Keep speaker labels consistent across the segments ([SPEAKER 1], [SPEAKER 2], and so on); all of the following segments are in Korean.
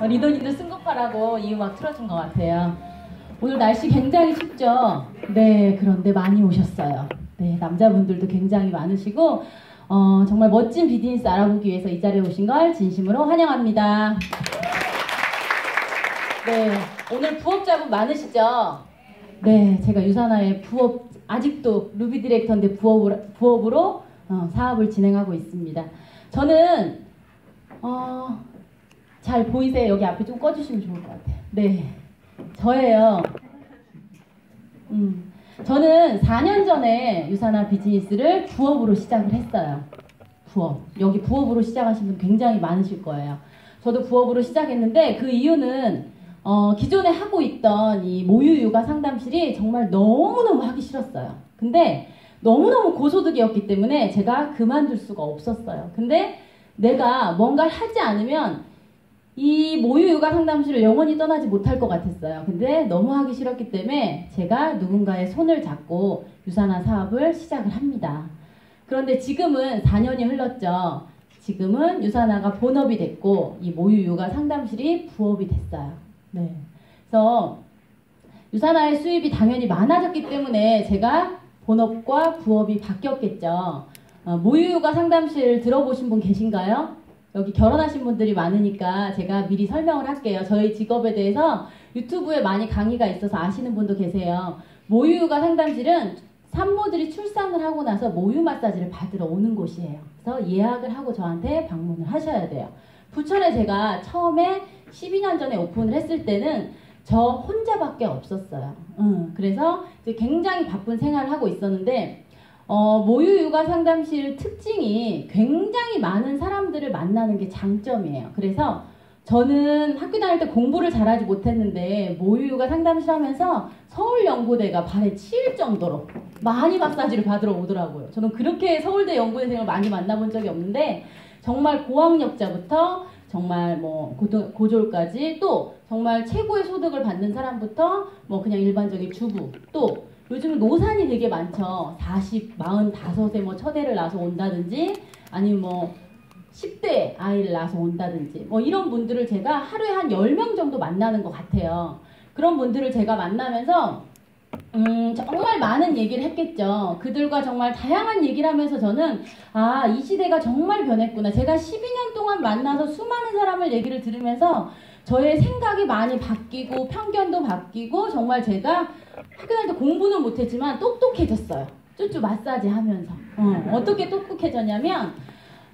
[SPEAKER 1] 리더님도 승급하라고 이 음악 틀어준 것 같아요. 오늘 날씨 굉장히 춥죠? 네, 그런데 많이 오셨어요. 네, 남자분들도 굉장히 많으시고 정말 멋진 비즈니스 알아보기 위해서 이 자리에 오신 걸 진심으로 환영합니다. 네, 오늘 부업자분 많으시죠? 네, 제가 유산화의 부업, 아직도 루비 디렉터인데 부업으로 사업을 진행하고 있습니다. 저는 잘 보이세요? 여기 앞에 좀 꺼주시면 좋을 것 같아요. 네, 저예요. 저는 4년 전에 유산화 비즈니스를 부업으로 시작을 했어요. 부업. 여기 부업으로 시작하신 분 굉장히 많으실 거예요. 저도 부업으로 시작했는데 그 이유는 기존에 하고 있던 이 모유육아 상담실이 정말 너무너무 하기 싫었어요. 근데 너무너무 고소득이었기 때문에 제가 그만둘 수가 없었어요. 근데 내가 뭔가를 하지 않으면 이 모유육아 상담실을 영원히 떠나지 못할 것 같았어요. 근데 너무 하기 싫었기 때문에 제가 누군가의 손을 잡고 유산화 사업을 시작을 합니다. 그런데 지금은 4년이 흘렀죠. 지금은 유산화가 본업이 됐고 이 모유육아 상담실이 부업이 됐어요. 네. 그래서 유산화의 수입이 당연히 많아졌기 때문에 제가 본업과 부업이 바뀌었겠죠. 모유육아 상담실 들어보신 분 계신가요? 여기 결혼하신 분들이 많으니까 제가 미리 설명을 할게요. 저희 직업에 대해서 유튜브에 많이 강의가 있어서 아시는 분도 계세요. 모유육아 상담실은 산모들이 출산을 하고 나서 모유 마사지를 받으러 오는 곳이에요. 그래서 예약을 하고 저한테 방문을 하셔야 돼요. 부천에 제가 처음에 12년 전에 오픈을 했을 때는 저 혼자밖에 없었어요. 그래서 이제 굉장히 바쁜 생활을 하고 있었는데 모유육아 상담실 특징이 굉장히 많은 사람들을 만나는 게 장점이에요. 그래서 저는 학교 다닐 때 공부를 잘하지 못했는데 모유육아 상담실 하면서 서울연고대가 발에 치일 정도로 많이 마사지를 받으러 오더라고요. 저는 그렇게 서울대 연구대생을 많이 만나본 적이 없는데 정말 고학력자부터 정말 뭐 고졸까지 또 정말 최고의 소득을 받는 사람부터 뭐 그냥 일반적인 주부 또 요즘 노산이 되게 많죠. 40, 45세 뭐 첫애를 낳아서 온다든지 아니면 뭐 10대 아이를 낳아서 온다든지 뭐 이런 분들을 제가 하루에 한 10명 정도 만나는 것 같아요. 그런 분들을 제가 만나면서 정말 많은 얘기를 했겠죠. 그들과 정말 다양한 얘기를 하면서 저는 이 시대가 정말 변했구나. 제가 12년 동안 만나서 수많은 사람을 얘기를 들으면서 저의 생각이 많이 바뀌고 편견도 바뀌고 정말 제가 학교 다닐 때 공부는 못했지만 똑똑해졌어요. 쭈쭈 마사지 하면서. 어떻게 똑똑해졌냐면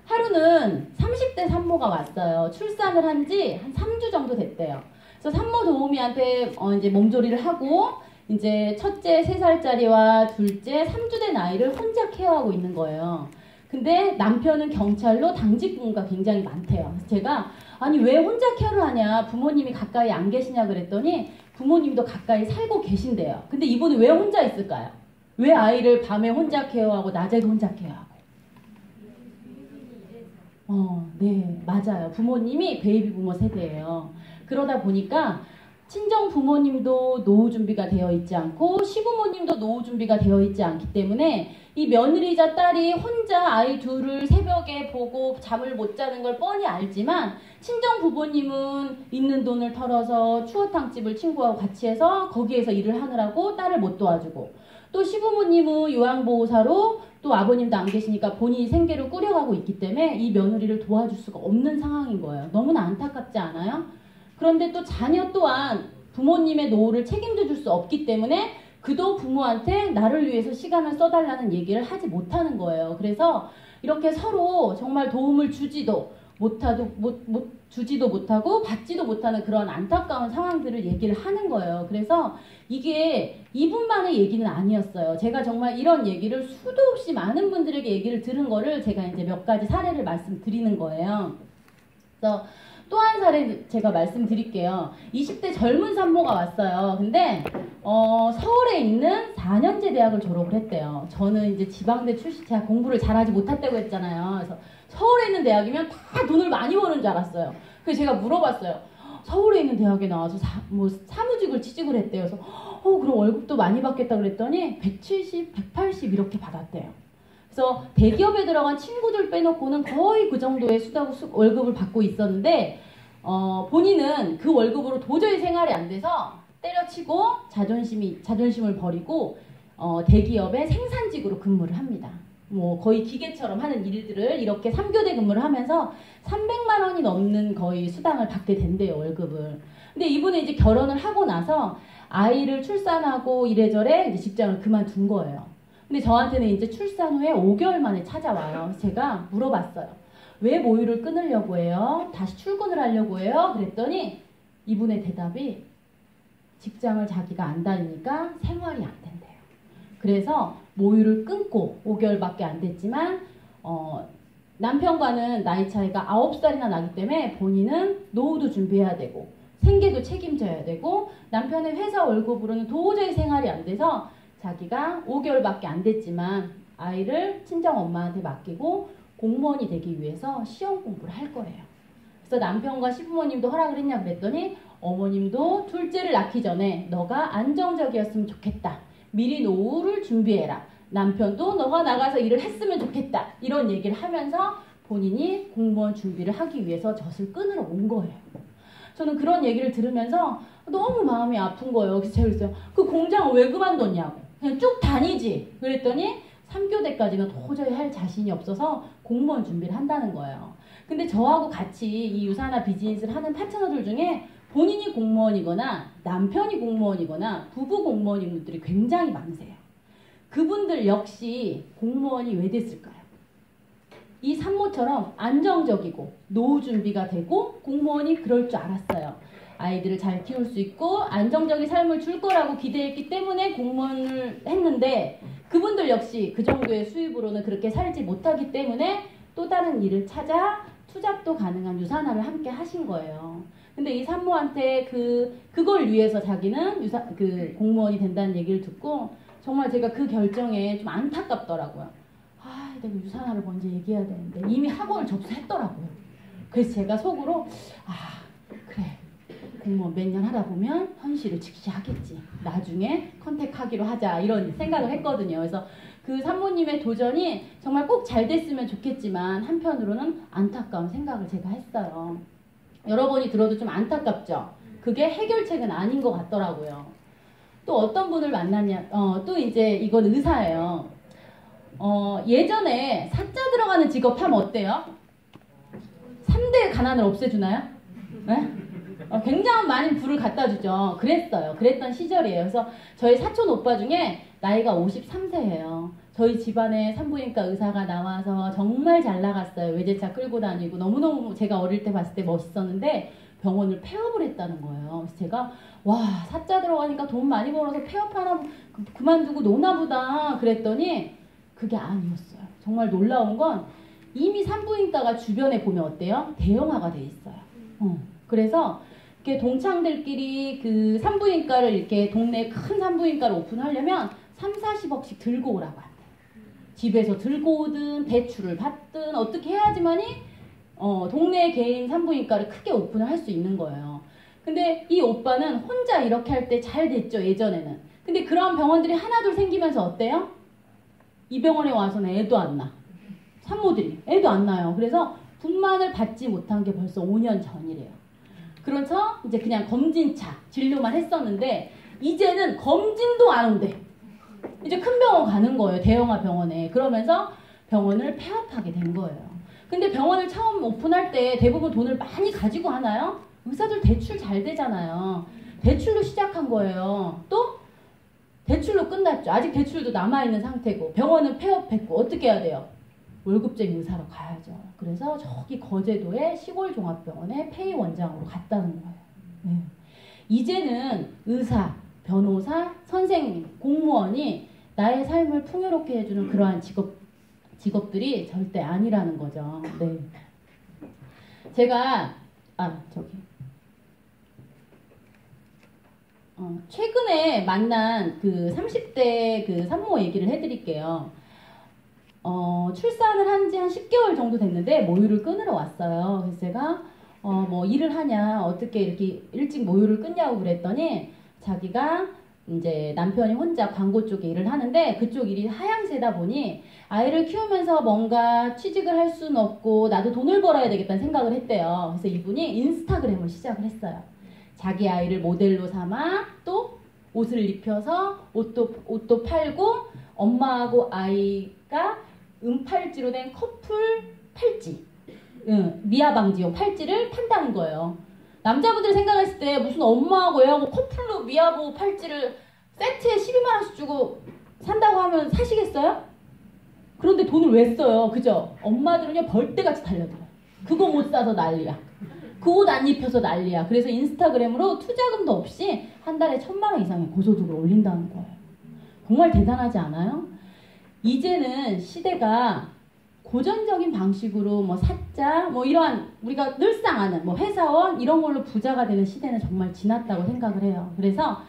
[SPEAKER 1] 하루는 30대 산모가 왔어요. 출산을 한 지 한 3주 정도 됐대요. 그래서 산모 도우미한테 이제 몸조리를 하고 이제 첫째 3살짜리와 둘째 3주 된 아이를 혼자 케어하고 있는 거예요. 근데 남편은 경찰로 당직 근무가 굉장히 많대요. 그래서 제가 아니 왜 혼자 케어를 하냐, 부모님이 가까이 안 계시냐 그랬더니 부모님도 가까이 살고 계신대요. 근데 이분이 왜 혼자 있을까요? 왜 아이를 밤에 혼자 케어하고 낮에도 혼자 케어하고? 네, 맞아요. 부모님이 베이비 부모 세대예요. 그러다 보니까 친정 부모님도 노후 준비가 되어 있지 않고 시부모님도 노후 준비가 되어 있지 않기 때문에 이 며느리자 딸이 혼자 아이 둘을 새벽에 보고 잠을 못 자는 걸 뻔히 알지만 친정 부모님은 있는 돈을 털어서 추어탕집을 친구하고 같이 해서 거기에서 일을 하느라고 딸을 못 도와주고 또 시부모님은 요양보호사로 또 아버님도 안 계시니까 본인이 생계를 꾸려가고 있기 때문에 이 며느리를 도와줄 수가 없는 상황인 거예요. 너무나 안타깝지 않아요? 그런데 또 자녀 또한 부모님의 노후를 책임져 줄 수 없기 때문에 그도 부모한테 나를 위해서 시간을 써달라는 얘기를 하지 못하는 거예요. 그래서 이렇게 서로 정말 도움을 주지도 못하고 받지도 못하는 그런 안타까운 상황들을 얘기를 하는 거예요. 그래서 이게 이분만의 얘기는 아니었어요. 제가 정말 이런 얘기를 수도 없이 많은 분들에게 얘기를 들은 거를 제가 이제 몇 가지 사례를 말씀드리는 거예요. 그래서 또 한 사례 제가 말씀드릴게요. 20대 젊은 산모가 왔어요. 근데 서울에 있는 4년제 대학을 졸업을 했대요. 저는 이제 지방대 출신, 제가 공부를 잘하지 못했다고 했잖아요. 그래서 서울에 있는 대학이면 다 돈을 많이 버는 줄 알았어요. 그래서 제가 물어봤어요. 서울에 있는 대학에 나와서 사무직을 취직을 했대요. 그래서 그럼 월급도 많이 받겠다 그랬더니 170, 180 이렇게 받았대요. 그래서 대기업에 들어간 친구들 빼놓고는 거의 그 정도의 월급을 받고 있었는데 본인은 그 월급으로 도저히 생활이 안 돼서 때려치고 자존심을 버리고 대기업의 생산직으로 근무를 합니다. 뭐 거의 기계처럼 하는 일들을 이렇게 3교대 근무를 하면서 300만 원이 넘는 거의 수당을 받게 된대요, 월급을. 근데 이분은 이제 결혼을 하고 나서 아이를 출산하고 이래저래 이제 직장을 그만둔 거예요. 근데 저한테는 이제 출산 후에 5개월 만에 찾아와요. 제가 물어봤어요. 왜 모유를 끊으려고 해요? 다시 출근을 하려고 해요? 그랬더니 이분의 대답이 직장을 자기가 안 다니니까 생활이 안 된대요. 그래서 모유를 끊고 5개월밖에 안 됐지만 남편과는 나이 차이가 9살이나 나기 때문에 본인은 노후도 준비해야 되고 생계도 책임져야 되고 남편의 회사 월급으로는 도저히 생활이 안 돼서 자기가 5개월밖에 안 됐지만 아이를 친정엄마한테 맡기고 공무원이 되기 위해서 시험 공부를 할 거래요. 그래서 남편과 시부모님도 허락을 했냐 그랬더니 어머님도 둘째를 낳기 전에 너가 안정적이었으면 좋겠다. 미리 노후를 준비해라. 남편도 너가 나가서 일을 했으면 좋겠다. 이런 얘기를 하면서 본인이 공무원 준비를 하기 위해서 젖을 끊으러 온 거예요. 저는 그런 얘기를 들으면서 너무 마음이 아픈 거예요. 그래서 제가 그랬어요. 그 공장을 왜 그만뒀냐고. 그냥 쭉 다니지. 그랬더니 3교대까지는 도저히 할 자신이 없어서 공무원 준비를 한다는 거예요. 근데 저하고 같이 이 유산화 비즈니스를 하는 파트너들 중에 본인이 공무원이거나 남편이 공무원이거나 부부 공무원인 분들이 굉장히 많으세요. 그분들 역시 공무원이 왜 됐을까요? 이 산모처럼 안정적이고 노후 준비가 되고 공무원이 그럴 줄 알았어요. 아이들을 잘 키울 수 있고 안정적인 삶을 줄 거라고 기대했기 때문에 공무원을 했는데 그분들 역시 그 정도의 수입으로는 그렇게 살지 못하기 때문에 또 다른 일을 찾아 투잡도 가능한 유산화를 함께 하신 거예요. 근데 이 산모한테 그걸 위해서 자기는 공무원이 된다는 얘기를 듣고 정말 제가 그 결정에 좀 안타깝더라고요. 아, 내가 유산화를 먼저 얘기해야 되는데 이미 학원을 접수했더라고요. 그래서 제가 속으로 그래, 공무원 몇 년 하다 보면 현실을 직시하겠지. 나중에 컨택하기로 하자 이런 생각을 했거든요. 그래서 그 산모님의 도전이 정말 꼭 잘 됐으면 좋겠지만 한편으로는 안타까운 생각을 제가 했어요. 여러분이 들어도 좀 안타깝죠? 그게 해결책은 아닌 것 같더라고요. 또 어떤 분을 만났냐, 또 이제 이건 의사예요. 예전에 사자 들어가는 직업 하면 어때요? 3대 가난을 없애주나요? 네? 굉장히 많은 부를 갖다 주죠. 그랬어요. 그랬던 시절이에요. 그래서 저희 사촌 오빠 중에 나이가 53세예요. 저희 집안에 산부인과 의사가 나와서 정말 잘 나갔어요. 외제차 끌고 다니고 너무너무 제가 어릴 때 봤을 때 멋있었는데 병원을 폐업을 했다는 거예요. 그래서 제가 와, 사자 들어가니까 돈 많이 벌어서 폐업 하나 그만두고 노나 보다 그랬더니 그게 아니었어요. 정말 놀라운 건 이미 산부인과가 주변에 보면 어때요? 대형화가 돼 있어요. 그래서 이렇게 동창들끼리 그 산부인과를 이렇게 동네 큰 산부인과를 오픈하려면 3, 40억씩 들고 오라고 한대요. 집에서 들고 오든 대출을 받든 어떻게 해야지만이 동네 개인 산부인과를 크게 오픈을 할 수 있는 거예요. 근데 이 오빠는 혼자 이렇게 할 때 잘 됐죠, 예전에는. 근데 그런 병원들이 하나둘 생기면서 어때요? 이 병원에 와서는 애도 안 나. 산모들이 애도 안 나요. 그래서 분만을 받지 못한 게 벌써 5년 전이래요. 그래서 이제 그냥 검진차 진료만 했었는데 이제는 검진도 안 온대. 이제 큰 병원 가는 거예요. 대형화 병원에. 그러면서 병원을 폐업하게 된 거예요. 근데 병원을 처음 오픈할 때 대부분 돈을 많이 가지고 하나요? 의사들 대출 잘 되잖아요. 대출로 시작한 거예요. 또 대출로 끝났죠. 아직 대출도 남아있는 상태고 병원은 폐업했고 어떻게 해야 돼요? 월급쟁이 의사로 가야죠. 그래서 저기 거제도의 시골 종합병원에 폐의 원장으로 갔다는 거예요. 네. 이제는 의사, 변호사, 선생님, 공무원이 나의 삶을 풍요롭게 해주는 그러한 직업들이 절대 아니라는 거죠. 네. 제가 최근에 만난 그 30대 그 산모 얘기를 해드릴게요. 출산을 한 지 한 10개월 정도 됐는데 모유를 끊으러 왔어요. 그래서 제가 뭐 일을 하냐 어떻게 이렇게 일찍 모유를 끊냐고 그랬더니 자기가 이제 남편이 혼자 광고 쪽에 일을 하는데 그쪽 일이 하향세다 보니 아이를 키우면서 뭔가 취직을 할 수는 없고 나도 돈을 벌어야 되겠다는 생각을 했대요. 그래서 이분이 인스타그램을 시작을 했어요. 자기 아이를 모델로 삼아 또 옷을 입혀서 옷도 팔고 엄마하고 아이가 은팔찌로 된 커플 팔찌, 미아방지용 팔찌를 판다는 거예요. 남자분들 생각했을 때 무슨 엄마하고 애하고 커플로 미아보 팔찌를 세트에 12만원씩 주고 산다고 하면 사시겠어요? 그런데 돈을 왜 써요? 그죠? 엄마들은요 벌떼같이 달려들어요. 그거 못 사서 난리야. 그 옷 안 입혀서 난리야. 그래서 인스타그램으로 투자금도 없이 한 달에 1,000만원 이상의 고소득을 올린다는 거예요. 정말 대단하지 않아요? 이제는 시대가 고전적인 방식으로 뭐 사자, 뭐 이러한 우리가 늘상 아는 뭐 회사원 이런 걸로 부자가 되는 시대는 정말 지났다고 생각을 해요. 그래서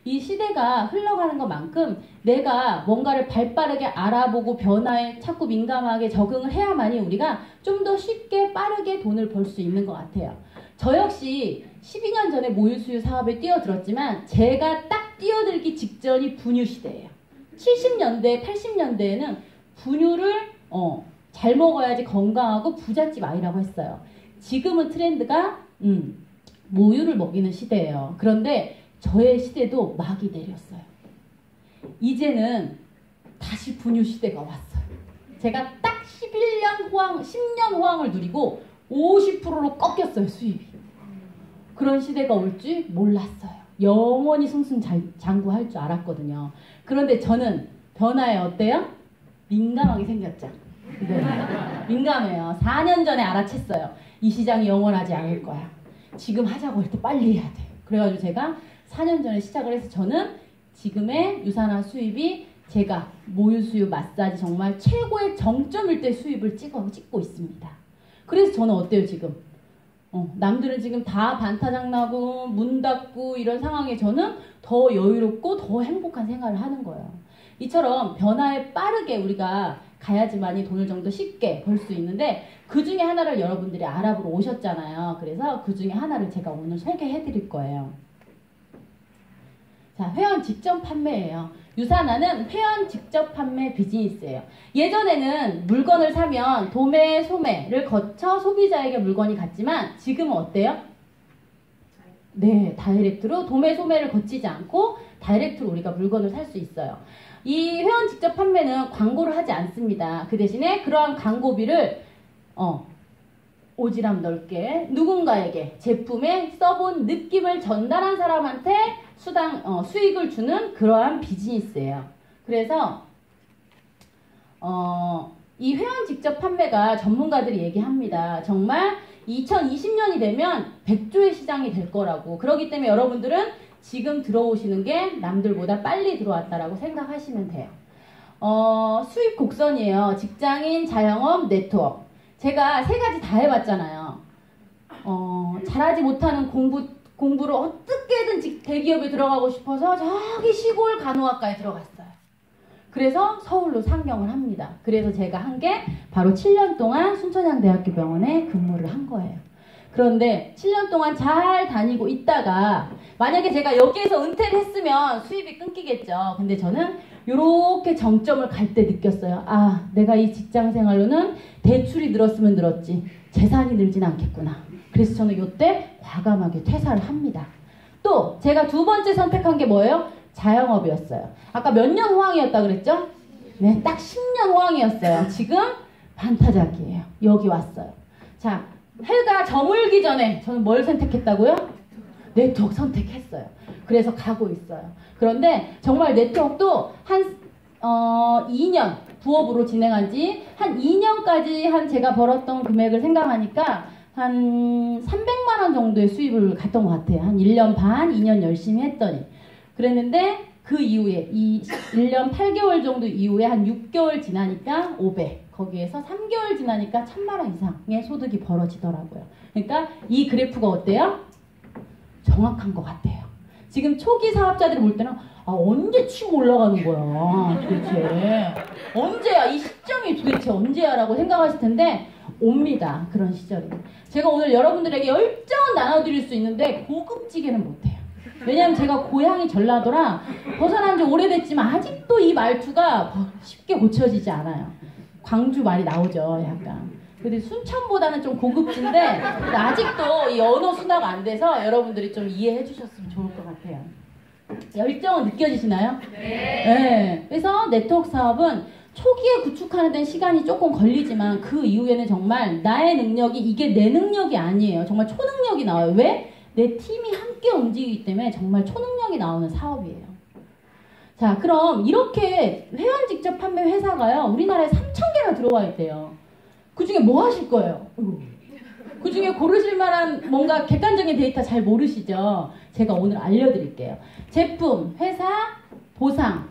[SPEAKER 1] 이 시대가 흘러가는 것만큼 내가 뭔가를 발빠르게 알아보고 변화에 자꾸 민감하게 적응을 해야만이 우리가 좀 더 쉽게 빠르게 돈을 벌 수 있는 것 같아요. 저 역시 12년 전에 모유수유 사업에 뛰어들었지만 제가 딱 뛰어들기 직전이 분유 시대예요. 70년대, 80년대에는 분유를 잘 먹어야지 건강하고 부잣집 아이라고 했어요. 지금은 트렌드가 모유를 먹이는 시대예요. 그런데 저의 시대도 막이 내렸어요. 이제는 다시 분유 시대가 왔어요. 제가 딱 10년 호황을 누리고 50%로 꺾였어요, 수입이. 그런 시대가 올 줄 몰랐어요. 영원히 승승장구할 줄 알았거든요. 그런데 저는 변화에 어때요? 민감하게 생겼죠. 네. 민감해요. 4년 전에 알아챘어요. 이 시장이 영원하지 않을 거야. 지금 하자고 할 때 빨리 해야 돼. 그래가지고 제가 4년 전에 시작을 해서 저는 지금의 유산화 수입이 제가 모유수유 마사지 정말 최고의 정점일 때 수입을 찍고 있습니다. 그래서 저는 어때요 지금? 남들은 지금 다 반타작나고 문 닫고 이런 상황에 저는 더 여유롭고 더 행복한 생활을 하는 거예요. 이처럼 변화에 빠르게 우리가 가야지만이 돈을 좀 더 쉽게 벌 수 있는데 그 중에 하나를 여러분들이 알아보러 오셨잖아요. 그래서 그 중에 하나를 제가 오늘 소개해 드릴 거예요. 자, 회원 직접 판매예요. 유산화는 회원 직접 판매 비즈니스예요. 예전에는 물건을 사면 도매, 소매를 거쳐 소비자에게 물건이 갔지만 지금은 어때요? 네, 다이렉트로 도매, 소매를 거치지 않고 다이렉트로 우리가 물건을 살 수 있어요. 이 회원 직접 판매는 광고를 하지 않습니다. 그 대신에 그러한 광고비를 오지랖 넓게 누군가에게 제품에 써본 느낌을 전달한 사람한테 수익을 주는 그러한 비즈니스예요. 그래서 이 회원 직접 판매가 전문가들이 얘기합니다. 정말 2020년이 되면 100조의 시장이 될 거라고. 그렇기 때문에 여러분들은 지금 들어오시는 게 남들보다 빨리 들어왔다라고 생각하시면 돼요. 수입 곡선이에요. 직장인, 자영업, 네트워크. 제가 세 가지 다 해봤잖아요. 잘하지 못하는 공부를 어떻게든 대기업에 들어가고 싶어서 저기 시골 간호학과에 들어갔어요. 그래서 서울로 상경을 합니다. 그래서 제가 한 게 바로 7년 동안 순천향대학교 병원에 근무를 한 거예요. 그런데 7년 동안 잘 다니고 있다가 만약에 제가 여기에서 은퇴를 했으면 수입이 끊기겠죠. 근데 저는 이렇게 정점을 갈 때 느꼈어요. 아, 내가 이 직장 생활로는 대출이 늘었으면 늘었지 재산이 늘진 않겠구나. 그래서 저는 이때 과감하게 퇴사를 합니다. 또 제가 두 번째 선택한 게 뭐예요? 자영업이었어요. 아까 몇 년 호황이었다 그랬죠? 네, 딱 10년 호황이었어요. 지금 반타작이에요. 여기 왔어요. 자, 해가 저물기 전에 저는 뭘 선택했다고요? 네트워크 선택했어요. 그래서 가고 있어요. 그런데 정말 네트워크도 한 2년 부업으로 진행한 지 한 2년까지 한 제가 벌었던 금액을 생각하니까 한 300만 원 정도의 수입을 갔던 것 같아요. 한 1년 반, 2년 열심히 했더니. 그랬는데 그 이후에 이 1년 8개월 정도 이후에 한 6개월 지나니까 500. 거기에서 3개월 지나니까 1,000만 원 이상의 소득이 벌어지더라고요. 그러니까 이 그래프가 어때요? 정확한 것 같아요. 지금 초기 사업자들이 볼 때는 언제 치고 올라가는 거야 도대체 언제야 이 시점이 도대체 언제야 라고 생각하실 텐데 옵니다. 그런 시절이. 제가 오늘 여러분들에게 열정은 나눠드릴 수 있는데 고급지게는 못해요. 왜냐면 제가 고향이 전라도라 벗어난 지 오래됐지만 아직도 이 말투가 쉽게 고쳐지지 않아요. 광주 말이 나오죠, 약간. 근데 순천보다는 좀 고급진데 아직도 이 언어 순화가 안 돼서 여러분들이 좀 이해해 주셨으면 좋을 것 같아요. 열정은 느껴지시나요? 네. 그래서 네트워크 사업은 초기에 구축하는 데는 시간이 조금 걸리지만 그 이후에는 정말 나의 능력이 이게 내 능력이 아니에요. 정말 초능력이 나와요. 왜? 내 팀이 함께 움직이기 때문에 정말 초능력이 나오는 사업이에요. 자, 그럼 이렇게 회원 직접 판매 회사가요. 우리나라에 3,000개나 들어와 있대요. 그 중에 뭐 하실 거예요? 그 중에 고르실 만한 뭔가 객관적인 데이터 잘 모르시죠? 제가 오늘 알려드릴게요. 제품, 회사, 보상,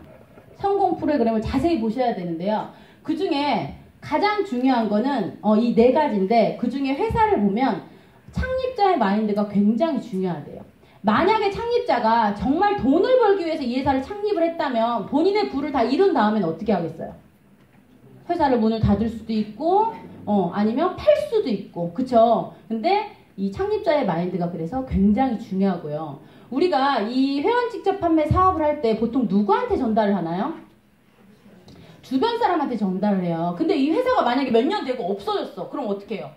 [SPEAKER 1] 성공 프로그램을 자세히 보셔야 되는데요. 그 중에 가장 중요한 거는 이 네 가지인데 그 중에 회사를 보면 창립자의 마인드가 굉장히 중요하대요. 만약에 창립자가 정말 돈을 벌기 위해서 이 회사를 창립을 했다면 본인의 부를 다 이룬 다음엔 어떻게 하겠어요? 회사를 문을 닫을 수도 있고 아니면 팔 수도 있고 그쵸? 근데 이 창립자의 마인드가 그래서 굉장히 중요하고요. 우리가 이 회원 직접 판매 사업을 할 때 보통 누구한테 전달을 하나요? 주변 사람한테 전달을 해요. 근데 이 회사가 만약에 몇 년 되고 없어졌어. 그럼 어떻게 해요?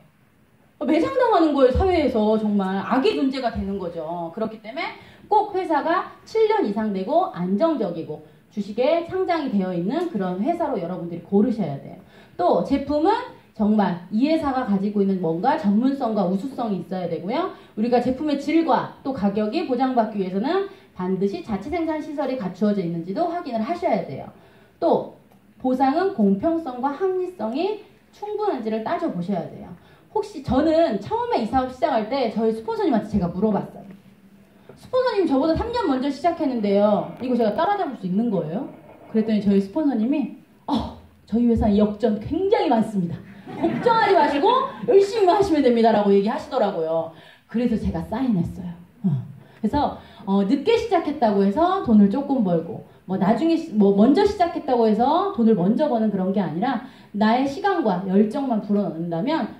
[SPEAKER 1] 매장당하는 거예요. 사회에서 정말 악의 존재가 되는 거죠. 그렇기 때문에 꼭 회사가 7년 이상 되고 안정적이고 주식에 상장이 되어 있는 그런 회사로 여러분들이 고르셔야 돼요. 또 제품은 정말 이 회사가 가지고 있는 뭔가 전문성과 우수성이 있어야 되고요. 우리가 제품의 질과 또 가격이 보장받기 위해서는 반드시 자체 생산 시설이 갖추어져 있는지도 확인을 하셔야 돼요. 또 보상은 공평성과 합리성이 충분한지를 따져보셔야 돼요. 혹시 저는 처음에 이 사업 시작할 때 저희 스폰서님한테 제가 물어봤어요. 스폰서님 저보다 3년 먼저 시작했는데요. 이거 제가 따라잡을 수 있는 거예요? 그랬더니 저희 스폰서님이 저희 회사 역전 굉장히 많습니다. 걱정하지 마시고 열심히 하시면 됩니다 라고 얘기하시더라고요. 그래서 제가 사인했어요. 그래서 늦게 시작했다고 해서 돈을 조금 벌고 나중에 먼저 시작했다고 해서 돈을 먼저 버는 그런 게 아니라 나의 시간과 열정만 불어넣는다면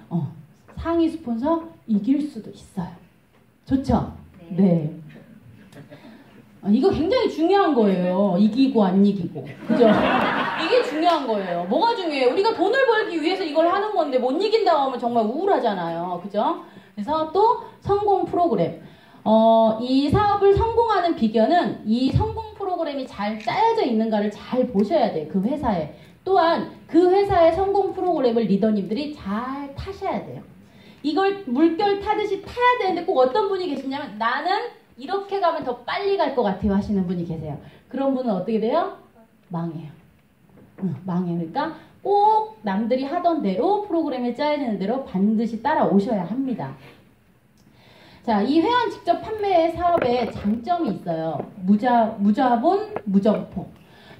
[SPEAKER 1] 상위 스폰서 이길 수도 있어요. 좋죠? 네. 이거 굉장히 중요한 거예요. 이기고 안 이기고. 그죠? 이게 중요한 거예요. 뭐가 중요해요? 우리가 돈을 벌기 위해서 이걸 하는 건데 못 이긴다고 하면 정말 우울하잖아요. 그죠? 그래서 또 성공 프로그램. 이 사업을 성공하는 비결은 이 성공 프로그램이 잘 짜여져 있는가를 잘 보셔야 돼요. 그 회사에. 또한 그 회사의 성공 프로그램을 리더님들이 잘 타셔야 돼요. 이걸 물결 타듯이 타야 되는데 꼭 어떤 분이 계시냐면 나는 이렇게 가면 더 빨리 갈 것 같아요 하시는 분이 계세요. 그런 분은 어떻게 돼요? 망해요. 망해요. 그러니까 꼭 남들이 하던 대로 프로그램에 짜여지는 대로 반드시 따라오셔야 합니다. 자, 이 회원 직접 판매 사업에 장점이 있어요. 무자본, 무점포.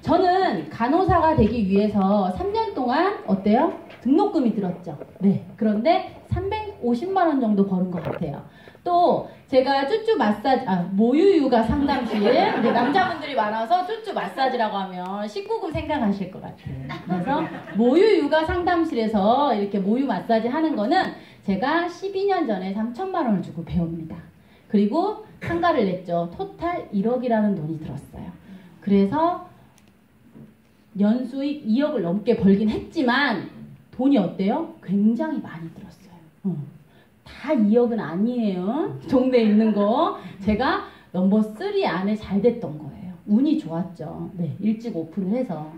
[SPEAKER 1] 저는 간호사가 되기 위해서 3년 동안 어때요? 등록금이 들었죠. 네. 그런데 350만 원 정도 버는 것 같아요. 또 제가 쭈쭈 마사지, 모유육아 상담실, 남자분들이 많아서 쭈쭈 마사지라고 하면 19금 생각하실 것 같아요. 그래서 모유육아 상담실에서 이렇게 모유 마사지 하는 거는 제가 12년 전에 3천만 원을 주고 배웁니다. 그리고 상가를 냈죠. 토탈 1억이라는 돈이 들었어요. 그래서 연수익 2억을 넘게 벌긴 했지만 돈이 어때요? 굉장히 많이 들었어요. 다 2억은 아니에요. 동네에 있는 거. 제가 넘버 3 안에 잘 됐던 거예요. 운이 좋았죠. 네, 일찍 오픈을 해서.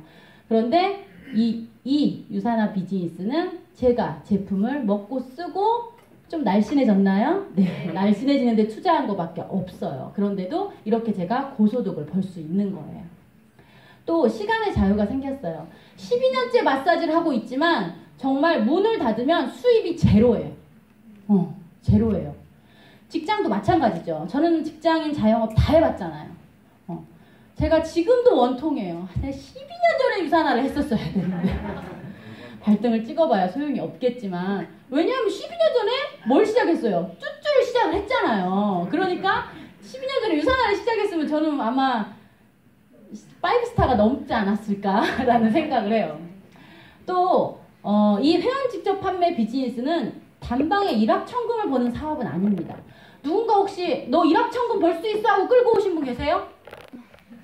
[SPEAKER 1] 그런데 이 유산화 비즈니스는 제가 제품을 먹고 쓰고 좀 날씬해졌나요? 네, 날씬해지는데 투자한 것밖에 없어요. 그런데도 이렇게 제가 고소득을 벌 수 있는 거예요. 또 시간의 자유가 생겼어요. 12년째 마사지를 하고 있지만 정말 문을 닫으면 수입이 제로예요. 제로예요. 직장도 마찬가지죠. 저는 직장인 자영업 다 해봤잖아요. 제가 지금도 원통이에요. 12년 전에 유산화를 했었어야 되는데 발등을 찍어봐야 소용이 없겠지만 왜냐하면 12년 전에 뭘 시작했어요? 쭈쭈를 시작을 했잖아요. 그러니까 12년 전에 유산화를 시작했으면 저는 아마 5스타가 넘지 않았을까라는 생각을 해요. 또 이 회원 직접 판매 비즈니스는 단방에 일확천금을 버는 사업은 아닙니다. 누군가 혹시 너 일확천금 벌 수 있어 하고 끌고 오신 분 계세요?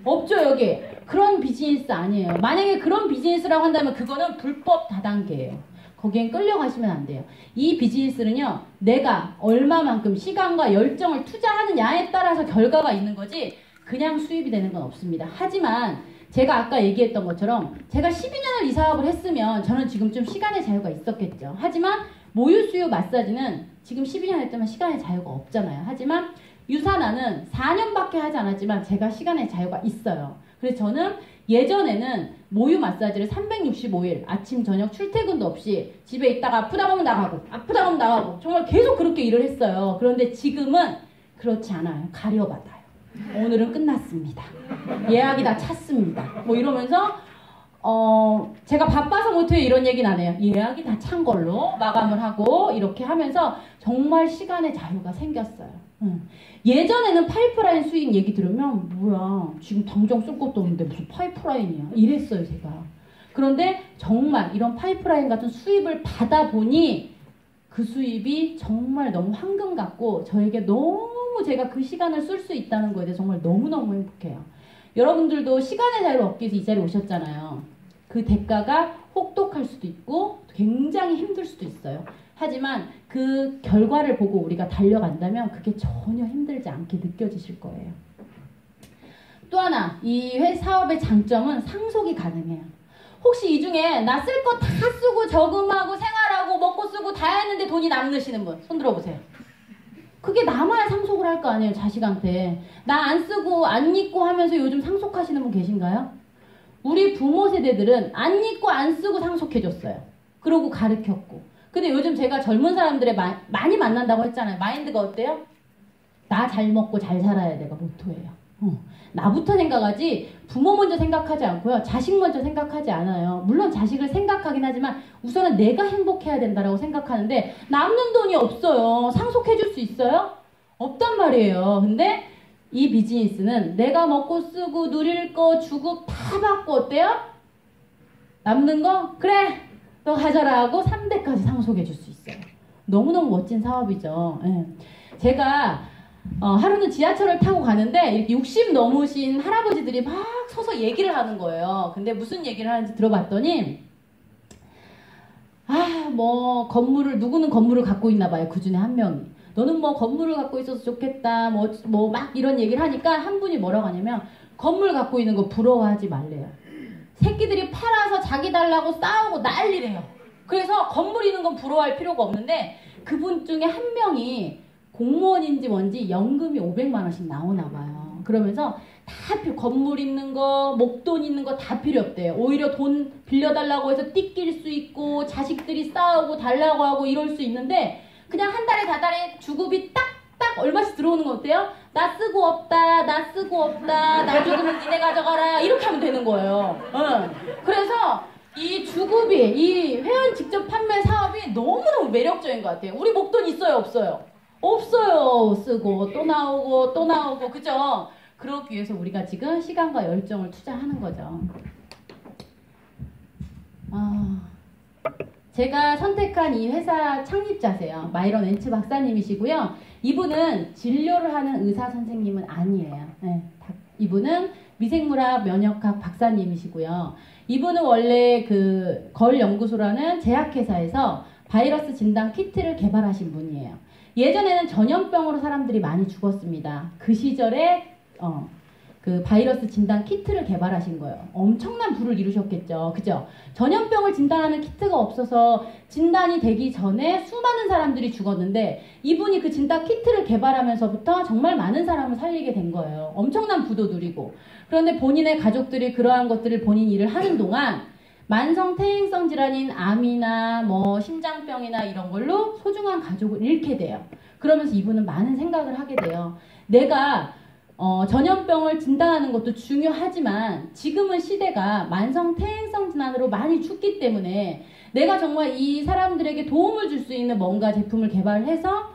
[SPEAKER 1] 없죠, 여기. 그런 비즈니스 아니에요. 만약에 그런 비즈니스라고 한다면 그거는 불법 다단계예요. 거기엔 끌려가시면 안 돼요. 이 비즈니스는요, 내가 얼마만큼 시간과 열정을 투자하느냐에 따라서 결과가 있는 거지 그냥 수입이 되는 건 없습니다. 하지만 제가 아까 얘기했던 것처럼 제가 12년을 이 사업을 했으면 저는 지금 좀 시간의 자유가 있었겠죠. 하지만 모유수유 마사지는 지금 12년 했지만 시간의 자유가 없잖아요. 하지만 유산화는 4년밖에 하지 않았지만 제가 시간의 자유가 있어요. 그래서 저는 예전에는 모유 마사지를 365일 아침 저녁 출퇴근도 없이 집에 있다가 아프다 보면 나가고 아프다 보면 나가고 정말 계속 그렇게 일을 했어요. 그런데 지금은 그렇지 않아요. 가려받아요. 오늘은 끝났습니다. 예약이 다 찼습니다. 뭐 이러면서 제가 바빠서 못해요 이런 얘기는 안 해요. 예약이 다 찬 걸로 마감을 하고 이렇게 하면서 정말 시간의 자유가 생겼어요. 예전에는 파이프라인 수익 얘기 들으면 뭐야 지금 당장 쓸 것도 없는데 무슨 파이프라인이야 이랬어요 제가. 그런데 정말 이런 파이프라인 같은 수입을 받아보니 그 수입이 정말 너무 황금 같고 저에게 너무 제가 그 시간을 쓸 수 있다는 거에 대해서 정말 너무너무 행복해요. 여러분들도 시간의 자유를 얻기 위해서 이 자리에 오셨잖아요. 그 대가가 혹독할 수도 있고 굉장히 힘들 수도 있어요. 하지만 그 결과를 보고 우리가 달려간다면 그게 전혀 힘들지 않게 느껴지실 거예요. 또 하나, 이 사업의 장점은 상속이 가능해요. 혹시 이 중에 나 쓸 거 다 쓰고 저금하고 생활하고 먹고 쓰고 다 했는데 돈이 남으시는 분 손 들어보세요. 그게 남아야 상속을 할 거 아니에요. 자식한테. 나 안 쓰고 안 입고 하면서 요즘 상속하시는 분 계신가요? 우리 부모 세대들은 안 입고 안 쓰고 상속해줬어요. 그러고 가르쳤고. 근데 요즘 제가 젊은 사람들의 많이 만난다고 했잖아요. 마인드가 어때요? 나 잘 먹고 잘 살아야 돼가 모토예요. 나부터 생각하지 부모 먼저 생각하지 않고요. 자식 먼저 생각하지 않아요. 물론 자식을 생각하긴 하지만 우선은 내가 행복해야 된다라고 생각하는데 남는 돈이 없어요. 상속해줄 수 있어요? 없단 말이에요. 근데 이 비즈니스는 내가 먹고 쓰고 누릴 거 주고 다 받고 어때요? 남는 거? 그래! 너 가져라 하고 3대까지 상속해 줄 수 있어요. 너무너무 멋진 사업이죠. 예. 제가 하루는 지하철을 타고 가는데 이렇게 60 넘으신 할아버지들이 막 서서 얘기를 하는 거예요. 근데 무슨 얘기를 하는지 들어봤더니 뭐 누구는 건물을 갖고 있나 봐요. 그 중에 한 명이. 너는 뭐 건물을 갖고 있어서 좋겠다. 뭐 막 이런 얘기를 하니까 한 분이 뭐라고 하냐면 건물 갖고 있는 거 부러워하지 말래요. 새끼들이 팔아서 자기 달라고 싸우고 난리래요. 그래서 건물 있는 건 부러워할 필요가 없는데 그분 중에 한 명이 공무원인지 뭔지 연금이 500만 원씩 나오나 봐요. 그러면서 건물 있는 거, 목돈 있는 거 다 필요 없대요. 오히려 돈 빌려달라고 해서 띠낄 수 있고 자식들이 싸우고 달라고 하고 이럴 수 있는데 그냥 한 달에 다달에 주급이 딱 얼마씩 들어오는 거 어때요? 나 쓰고 없다, 나 쓰고 없다, 나 죽으면 니네 가져가라 이렇게 하면 되는 거예요. 그래서 이 주급이 이 회원 직접 판매 사업이 너무너무 매력적인 것 같아요. 우리 목돈 있어요, 없어요? 없어요. 쓰고 또 나오고 또 나오고 그죠? 그러기 위해서 우리가 지금 시간과 열정을 투자하는 거죠. 제가 선택한 이 회사 창립자세요. 마이런 웬츠 박사님이시고요. 이분은 진료를 하는 의사 선생님은 아니에요. 네, 이분은 미생물학 면역학 박사님이시고요. 이분은 원래 그 걸 연구소라는 제약회사에서 바이러스 진단 키트를 개발하신 분이에요. 예전에는 전염병으로 사람들이 많이 죽었습니다. 그 시절에 그 바이러스 진단 키트를 개발하신 거예요. 엄청난 부를 이루셨겠죠. 그죠? 전염병을 진단하는 키트가 없어서 진단이 되기 전에 수많은 사람들이 죽었는데 이분이 그 진단 키트를 개발하면서부터 정말 많은 사람을 살리게 된 거예요. 엄청난 부도 누리고. 그런데 본인의 가족들이 그러한 것들을 본인 일을 하는 동안 만성 퇴행성 질환인 암이나 뭐 심장병이나 이런 걸로 소중한 가족을 잃게 돼요. 그러면서 이분은 많은 생각을 하게 돼요. 내가 전염병을 진단하는 것도 중요하지만 지금은 시대가 만성 퇴행성 질환으로 많이 죽기 때문에 내가 정말 이 사람들에게 도움을 줄 수 있는 뭔가 제품을 개발해서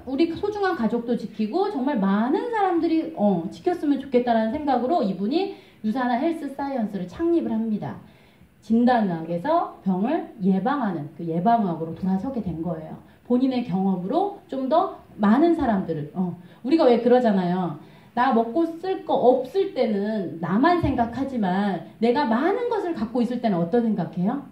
[SPEAKER 1] 우리 소중한 가족도 지키고 정말 많은 사람들이 지켰으면 좋겠다는 생각으로 이분이 유산화 헬스 사이언스를 창립을 합니다. 진단의학에서 병을 예방하는 그 예방의학으로 돌아서게 된 거예요. 본인의 경험으로 좀 더 많은 사람들을 우리가 왜 그러잖아요. 나 먹고 쓸 거 없을 때는 나만 생각하지만 내가 많은 것을 갖고 있을 때는 어떤 생각해요?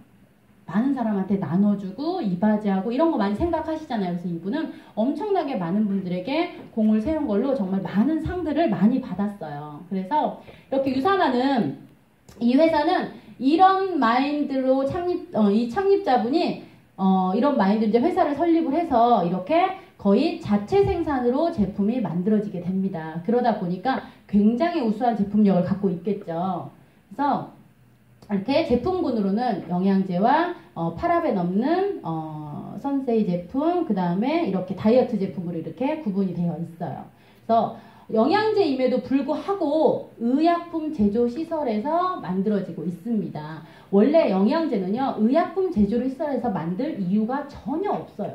[SPEAKER 1] 많은 사람한테 나눠주고 이바지하고 이런 거 많이 생각하시잖아요. 그래서 이분은 엄청나게 많은 분들에게 공을 세운 걸로 정말 많은 상들을 많이 받았어요. 그래서 이렇게 유산하는 이 회사는 이런 마인드로 이 창립자분이 이런 마인드 이제 회사를 설립을 해서 이렇게 거의 자체 생산으로 제품이 만들어지게 됩니다. 그러다 보니까 굉장히 우수한 제품력을 갖고 있겠죠. 그래서 이렇게 제품군으로는 영양제와 파라벤 없는 선세이 제품, 그 다음에 이렇게 다이어트 제품으로 이렇게 구분이 되어 있어요. 그래서 영양제임에도 불구하고 의약품 제조 시설에서 만들어지고 있습니다. 원래 영양제는요, 의약품 제조 시설에서 만들 이유가 전혀 없어요.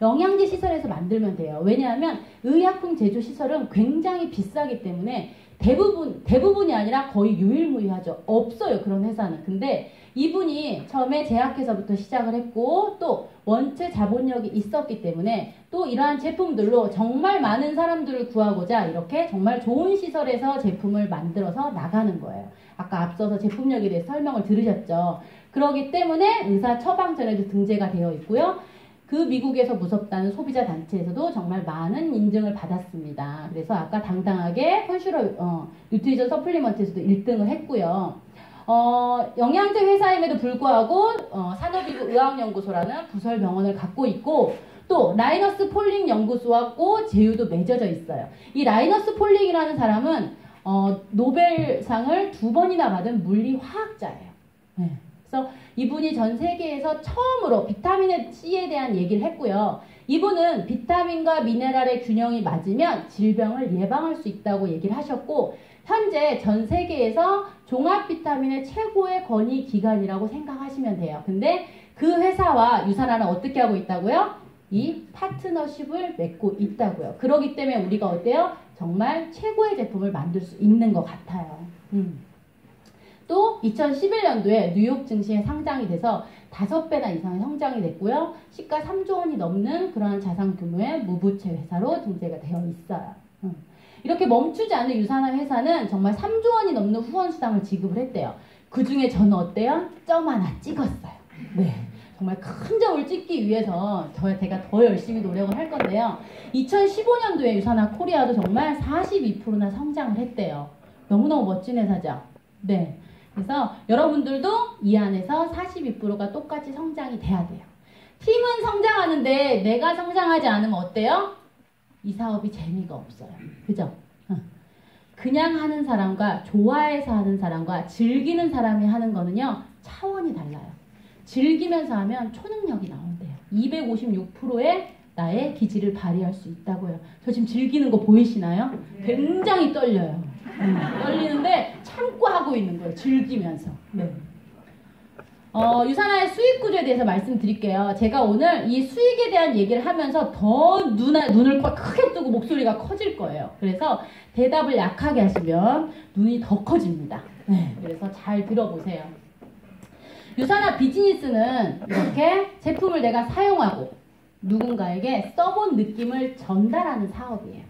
[SPEAKER 1] 영양제 시설에서 만들면 돼요. 왜냐하면 의약품 제조 시설은 굉장히 비싸기 때문에 대부분이 아니라 거의 유일무이하죠. 없어요, 그런 회사는. 근데 이분이 처음에 제약회사부터 시작을 했고 또 원체 자본력이 있었기 때문에 또 이러한 제품들로 정말 많은 사람들을 구하고자 이렇게 정말 좋은 시설에서 제품을 만들어서 나가는 거예요. 아까 앞서서 제품력에 대해 설명을 들으셨죠. 그렇기 때문에 의사 처방전에도 등재가 되어 있고요. 그 미국에서 무섭다는 소비자 단체에서도 정말 많은 인증을 받았습니다. 그래서 아까 당당하게 컨슈러 뉴트리션 서플리먼트에서도 1등을 했고요. 영양제 회사임에도 불구하고 산업기구 의학연구소라는 부설 병원을 갖고 있고 또 라이너스 폴링 연구소와 꼭 제휴도 맺어져 있어요. 이 라이너스 폴링이라는 사람은 노벨상을 2번이나 받은 물리화학자예요. 네. 그래서 이분이 전 세계에서 처음으로 비타민 C에 대한 얘기를 했고요. 이분은 비타민과 미네랄의 균형이 맞으면 질병을 예방할 수 있다고 얘기를 하셨고 현재 전 세계에서 종합 비타민의 최고의 권위 기관이라고 생각하시면 돼요. 근데 그 회사와 유산하는 어떻게 하고 있다고요? 이 파트너십을 맺고 있다고요. 그렇기 때문에 우리가 어때요? 정말 최고의 제품을 만들 수 있는 것 같아요. 또 2011년도에 뉴욕 증시에 상장이 돼서 5배나 이상의 성장이 됐고요. 시가 3조 원이 넘는 그러한 자산 규모의 무부채 회사로 등재가 되어 있어요. 이렇게 멈추지 않는 유산화 회사는 정말 3조 원이 넘는 후원 수당을 지급을 했대요. 그 중에 저는 어때요? 점 하나 찍었어요. 네. 정말 큰 점을 찍기 위해서 제가 더 열심히 노력을 할 건데요. 2015년도에 유산화 코리아도 정말 42%나 성장을 했대요. 너무너무 멋진 회사죠. 네. 그래서 여러분들도 이 안에서 42%가 똑같이 성장이 돼야 돼요. 팀은 성장하는데 내가 성장하지 않으면 어때요? 이 사업이 재미가 없어요. 그죠? 그냥 하는 사람과 좋아해서 하는 사람과 즐기는 사람이 하는 거는요. 차원이 달라요. 즐기면서 하면 초능력이 나온대요. 256%의 나의 기질을 발휘할 수 있다고요. 저 지금 즐기는 거 보이시나요? 굉장히 떨려요. 떨리는데 참고 하고 있는 거예요. 즐기면서. 네. 유산화의 수익 구조에 대해서 말씀드릴게요. 제가 오늘 이 수익에 대한 얘기를 하면서 더 눈을 크게 뜨고 목소리가 커질 거예요. 그래서 대답을 약하게 하시면 눈이 더 커집니다. 네. 그래서 잘 들어보세요. 유산화 비즈니스는 이렇게 제품을 내가 사용하고 누군가에게 써본 느낌을 전달하는 사업이에요.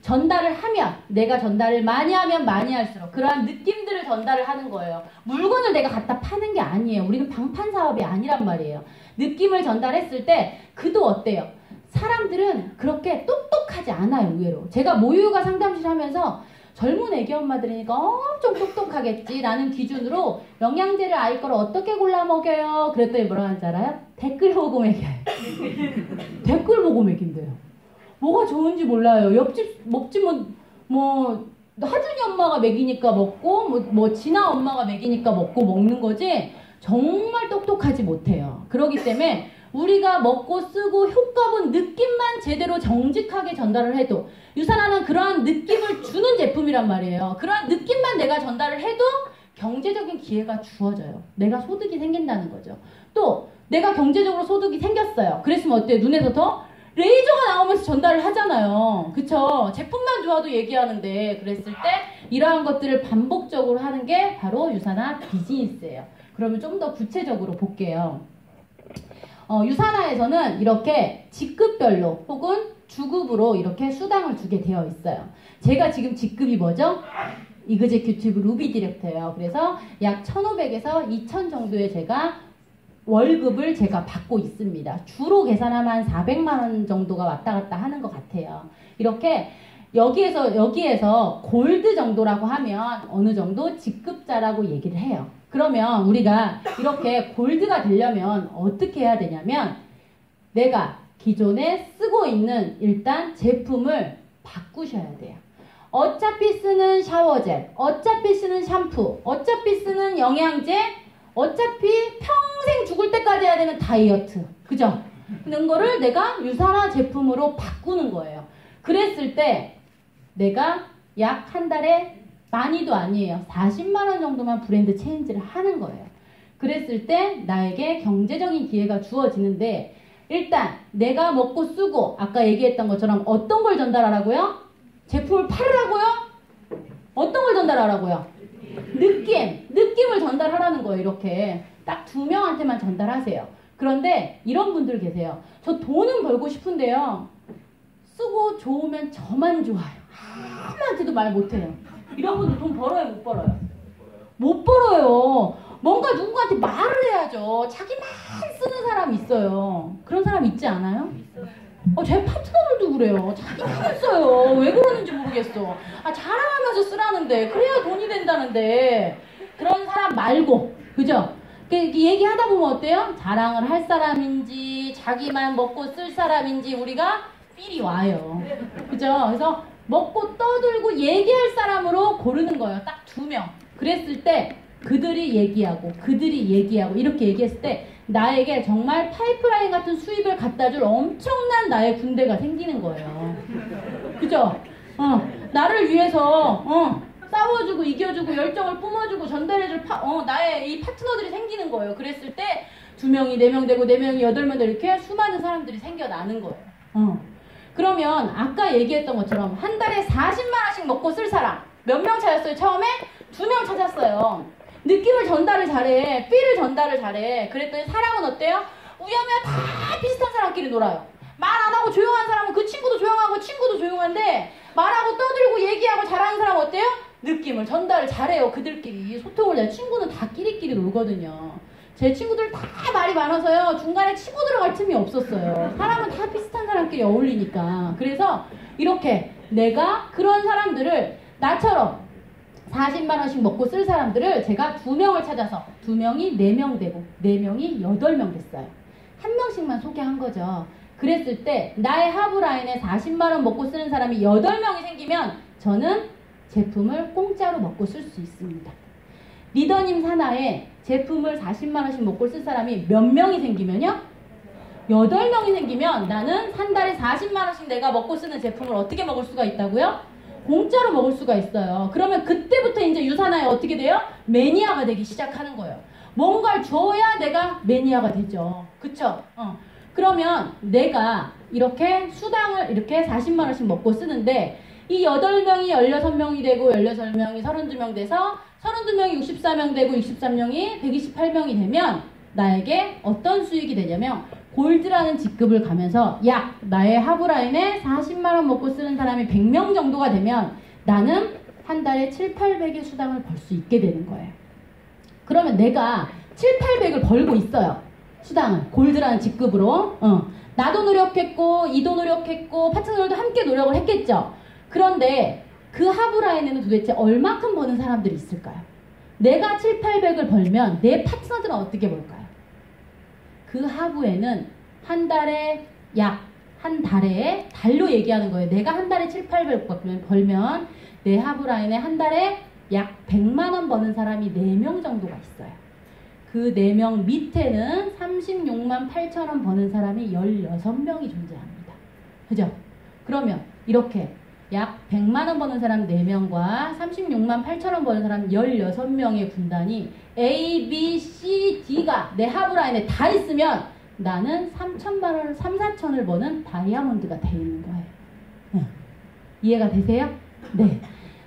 [SPEAKER 1] 전달을 하면 내가 전달을 많이 하면 많이 할수록 그러한 느낌들을 전달을 하는 거예요. 물건을 내가 갖다 파는 게 아니에요. 우리는 방판 사업이 아니란 말이에요. 느낌을 전달했을 때 그도 어때요? 사람들은 그렇게 똑똑하지 않아요. 의외로. 제가 모유가 상담실 하면서 젊은 애기 엄마들이니까 엄청 똑똑하겠지 라는 기준으로 영양제를 아이 거를 어떻게 골라 먹여요? 그랬더니 뭐라 하는지 알아요? 댓글 보고 먹여요. 댓글 보고 먹인대요. 뭐가 좋은지 몰라요. 옆집 먹지면 뭐 하준이 엄마가 먹이니까 먹고 뭐 진아 엄마가 먹이니까 먹는 거지 정말 똑똑하지 못해요. 그렇기 때문에 우리가 먹고 쓰고 효과본 느낌만 제대로 정직하게 전달을 해도 유산화는 그러한 느낌을 주는 제품이란 말이에요. 그러한 느낌만 내가 전달을 해도 경제적인 기회가 주어져요. 내가 소득이 생긴다는 거죠. 또 내가 경제적으로 소득이 생겼어요. 그랬으면 어때요? 눈에서 더 레이저가 나오면서 전달을 하잖아요. 그쵸? 제품만 좋아도 얘기하는데 그랬을 때 이러한 것들을 반복적으로 하는 게 바로 유산화 비즈니스예요. 그러면 좀 더 구체적으로 볼게요. 유산화에서는 이렇게 직급별로 혹은 주급으로 이렇게 수당을 주게 되어 있어요. 제가 지금 직급이 뭐죠? 이그제큐티브 루비 디렉터예요. 그래서 약 1,500에서 2,000 정도의 제가 월급을 제가 받고 있습니다. 주로 계산하면 한 400만 원 정도가 왔다 갔다 하는 것 같아요. 이렇게 여기에서 골드 정도라고 하면 어느 정도 직급자라고 얘기를 해요. 그러면 우리가 이렇게 골드가 되려면 어떻게 해야 되냐면 내가 기존에 쓰고 있는 일단 제품을 바꾸셔야 돼요. 어차피 쓰는 샤워젤, 어차피 쓰는 샴푸, 어차피 쓰는 영양제, 어차피 평생 죽을 때까지 해야 되는 다이어트. 그죠? 그런 거를 내가 유산화 제품으로 바꾸는 거예요. 그랬을 때 내가 약 한 달에 많이도 아니에요. 40만 원 정도만 브랜드 체인지를 하는 거예요. 그랬을 때 나에게 경제적인 기회가 주어지는데 일단 내가 먹고 쓰고 아까 얘기했던 것처럼 어떤 걸 전달하라고요? 제품을 팔으라고요? 어떤 걸 전달하라고요? 느낌을 전달하라는 거예요. 이렇게 딱 2명한테만 전달하세요. 그런데 이런 분들 계세요. 저 돈은 벌고 싶은데요. 쓰고 좋으면 저만 좋아요. 아무한테도 말 못해요. 이런 분들 돈 벌어요? 못 벌어요? 못 벌어요. 뭔가 누군가한테 말을 해야죠. 자기만 쓰는 사람이 있어요. 그런 사람 있지 않아요? 제 파트너들도 그래요. 자기만 써요. 왜 그러는지 모르겠어. 자랑하면서 쓰라는데 그래야 돈이 된다는데 그런 사람 말고 그죠? 얘기하다 보면 어때요? 자랑을 할 사람인지 자기만 먹고 쓸 사람인지 우리가 필이 와요. 그죠? 그래서 먹고 떠들고 얘기할 사람으로 고르는 거예요. 딱 2명. 그랬을 때 그들이 얘기하고 이렇게 얘기했을 때 나에게 정말 파이프라인 같은 수입을 갖다 줄 엄청난 나의 군대가 생기는 거예요. 그죠? 나를 위해서 싸워주고 이겨주고 열정을 뿜어주고 전달해줄 나의 이 파트너들이 생기는 거예요. 그랬을 때 2명이 4명 되고 4명이 8명 되고 이렇게 수많은 사람들이 생겨나는 거예요. 그러면 아까 얘기했던 것처럼 한 달에 40만 원씩 먹고 쓸 사람 몇 명 찾았어요? 처음에 2명 찾았어요. 느낌을 전달을 잘해. 필을 전달을 잘해. 그랬더니 사람은 어때요? 우연히 다 비슷한 사람끼리 놀아요. 말 안 하고 조용한 사람은 그 친구도 조용하고 친구도 조용한데 말하고 떠들고 얘기하고 잘하는 사람은 어때요? 느낌을 전달을 잘해요. 그들끼리 소통을 해요. 친구는 다 끼리끼리 놀거든요. 제 친구들 다 말이 많아서요. 중간에 치고 들어갈 틈이 없었어요. 사람은 다 비슷한 사람끼리 어울리니까. 그래서 이렇게 내가 그런 사람들을 나처럼 40만 원씩 먹고 쓸 사람들을 제가 2명을 찾아서 2명이 4명 되고 4명이 8명 됐어요. 1명씩만 소개한 거죠. 그랬을 때 나의 하부라인에 40만 원 먹고 쓰는 사람이 8명이 생기면 저는 제품을 공짜로 먹고 쓸 수 있습니다. 리더님 산하에 제품을 40만 원씩 먹고 쓸 사람이 몇 명이 생기면요? 8명이 생기면 나는 한 달에 40만 원씩 내가 먹고 쓰는 제품을 어떻게 먹을 수가 있다고요? 공짜로 먹을 수가 있어요. 그러면 그때부터 이제 유산화에 어떻게 돼요? 매니아가 되기 시작하는 거예요. 뭔가를 줘야 내가 매니아가 되죠. 그쵸? 그러면 내가 이렇게 수당을 이렇게 40만 원씩 먹고 쓰는데 이 8명이 16명이 되고 16명이 32명 돼서 32명이 64명 되고 63명이 128명이 되면 나에게 어떤 수익이 되냐면 골드라는 직급을 가면서 약 나의 하부라인에 40만 원 먹고 쓰는 사람이 100명 정도가 되면 나는 한 달에 7, 800의 수당을 벌 수 있게 되는 거예요. 그러면 내가 7, 800을 벌고 있어요. 수당을 골드라는 직급으로. 나도 노력했고 이도 노력했고 파트너들도 함께 노력을 했겠죠. 그런데 그 하부라인에는 도대체 얼마큼 버는 사람들이 있을까요? 내가 7, 800을 벌면 내 파트너들은 어떻게 벌까요? 그 하부에는 한 달에 한 달에 달로 얘기하는 거예요. 내가 한 달에 7, 800 벌면 내 하부라인에 한 달에 약 100만 원 버는 사람이 4명 정도가 있어요. 그 4명 밑에는 36만 8천 원 버는 사람이 16명이 존재합니다. 그죠? 그러면 이렇게 약 100만 원 버는 사람 4명과 36만 8천 원 버는 사람 16명의 군단이 A, B, C, D가 내 하부라인에 다 있으면 나는 3천만 원, 3, 4천을 버는 다이아몬드가 돼 있는 거예요. 이해가 되세요? 네.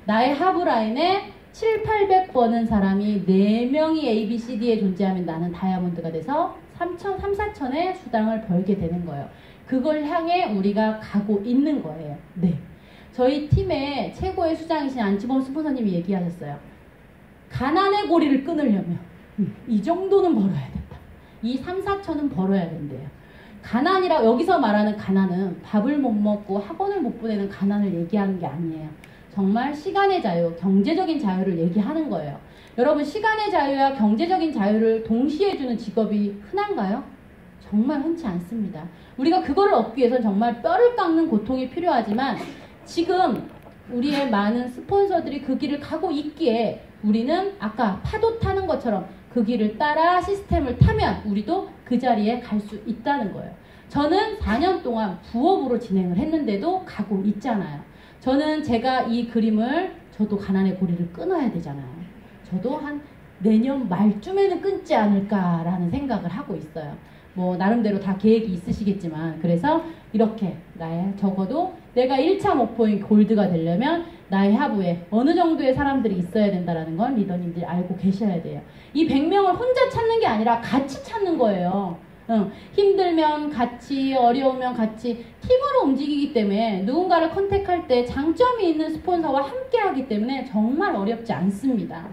[SPEAKER 1] 나의 하부라인에 7, 800 버는 사람이 4명이 A, B, C, D에 존재하면 나는 다이아몬드가 돼서 3, 4천의 수당을 벌게 되는 거예요. 그걸 향해 우리가 가고 있는 거예요. 네. 저희 팀의 최고의 수장이신 안치범 스폰서님이 얘기하셨어요. 가난의 고리를 끊으려면 이 정도는 벌어야 된다. 이 3, 4천은 벌어야 된대요. 가난이라 여기서 말하는 가난은 밥을 못 먹고 학원을 못 보내는 가난을 얘기하는 게 아니에요. 정말 시간의 자유, 경제적인 자유를 얘기하는 거예요. 여러분, 시간의 자유와 경제적인 자유를 동시에 주는 직업이 흔한가요? 정말 흔치 않습니다. 우리가 그거를 얻기 위해서는 정말 뼈를 깎는 고통이 필요하지만 지금 우리의 많은 스폰서들이 그 길을 가고 있기에 우리는 아까 파도 타는 것처럼 그 길을 따라 시스템을 타면 우리도 그 자리에 갈 수 있다는 거예요. 저는 4년 동안 부업으로 진행을 했는데도 가고 있잖아요. 저는 제가 이 그림을 저도 가난의 고리를 끊어야 되잖아요. 저도 한 내년 말쯤에는 끊지 않을까라는 생각을 하고 있어요. 뭐 나름대로 다 계획이 있으시겠지만 그래서 이렇게 나의 적어도 내가 1차 목표인 골드가 되려면 나의 하부에 어느 정도의 사람들이 있어야 된다는 건 리더님들이 알고 계셔야 돼요. 이 100명을 혼자 찾는 게 아니라 같이 찾는 거예요. 힘들면 같이, 어려우면 같이 팀으로 움직이기 때문에 누군가를 컨택할 때 장점이 있는 스폰서와 함께 하기 때문에 정말 어렵지 않습니다.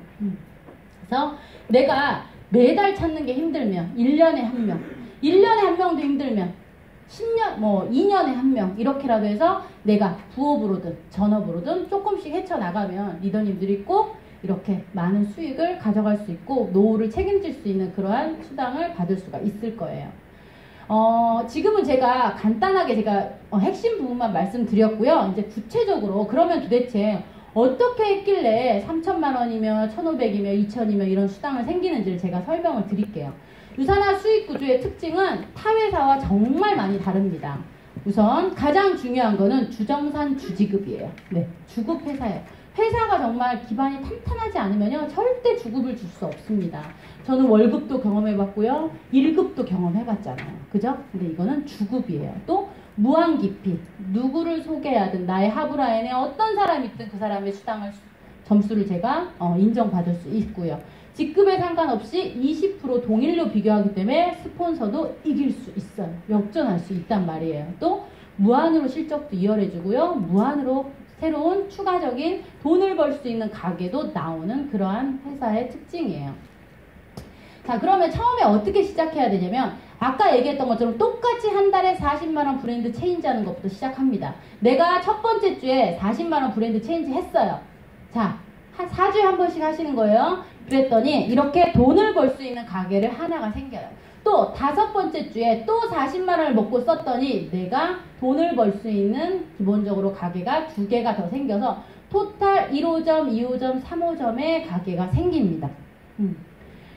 [SPEAKER 1] 그래서 내가 매달 찾는 게 힘들면 1년에 한 명, 1년에 한 명도 힘들면 10년, 2년에 한 명 이렇게라도 해서 내가 부업으로든 전업으로든 조금씩 헤쳐나가면 리더님들이 꼭 이렇게 많은 수익을 가져갈 수 있고 노후를 책임질 수 있는 그러한 수당을 받을 수가 있을 거예요. 지금은 제가 간단하게 핵심 부분만 말씀드렸고요. 이제 구체적으로 그러면 도대체 어떻게 했길래 3천만 원이며 1,500이며 2,000이며 이런 수당을 생기는지를 제가 설명을 드릴게요. 유산화 수익 구조의 특징은 타 회사와 정말 많이 다릅니다. 우선 가장 중요한 거는 주정산 주지급이에요. 네, 주급 회사예요. 회사가 정말 기반이 탄탄하지 않으면요 절대 주급을 줄 수 없습니다. 저는 월급도 경험해봤고요 1급도 경험해봤잖아요. 그죠? 근데 이거는 주급이에요. 또 무한 깊이 누구를 소개하든 나의 하부라인에 어떤 사람이 있든 그 사람의 수당을 점수를 제가 인정받을 수 있고요. 직급에 상관없이 20% 동일로 비교하기 때문에 스폰서도 이길 수 있어요. 역전할 수 있단 말이에요. 또 무한으로 실적도 이어내주고요. 무한으로 새로운 추가적인 돈을 벌 수 있는 가게도 나오는 그러한 회사의 특징이에요. 자, 그러면 처음에 어떻게 시작해야 되냐면 아까 얘기했던 것처럼 똑같이 한 달에 40만원 브랜드 체인지 하는 것부터 시작합니다. 내가 첫 번째 주에 40만원 브랜드 체인지 했어요. 자, 한 4주에 한 번씩 하시는 거예요. 그랬더니 이렇게 돈을 벌 수 있는 가게를 하나가 생겨요. 또 5번째 주에 또 40만원을 먹고 썼더니 내가 돈을 벌 수 있는 기본적으로 가게가 2개가 더 생겨서 토탈 1호점, 2호점, 3호점의 가게가 생깁니다.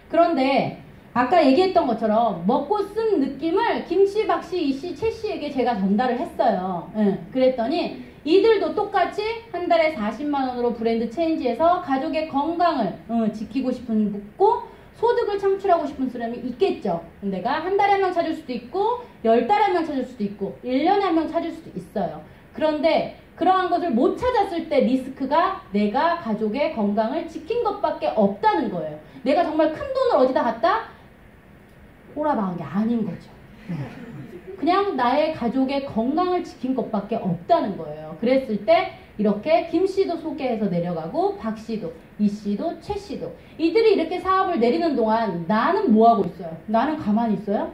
[SPEAKER 1] 그런데 아까 얘기했던 것처럼 먹고 쓴 느낌을 김씨, 박씨, 이씨, 최씨에게 제가 전달을 했어요. 그랬더니 이들도 똑같이 한 달에 40만원으로 브랜드 체인지해서 가족의 건강을 지키고 싶은 묻고 소득을 창출하고 싶은 사람이 있겠죠. 내가 한 달에 한 명 찾을 수도 있고 10달에 한 명 찾을 수도 있고 1년에 한 명 찾을 수도 있어요. 그런데 그러한 것을 못 찾았을 때 리스크가 내가 가족의 건강을 지킨 것밖에 없다는 거예요. 내가 정말 큰 돈을 어디다 갖다 꼬라박은 게 아닌 거죠. 그냥 나의 가족의 건강을 지킨 것밖에 없다는 거예요. 그랬을 때 이렇게 김씨도 소개해서 내려가고 박씨도, 이씨도, 최씨도 이들이 이렇게 사업을 내리는 동안 나는 뭐하고 있어요? 나는 가만히 있어요?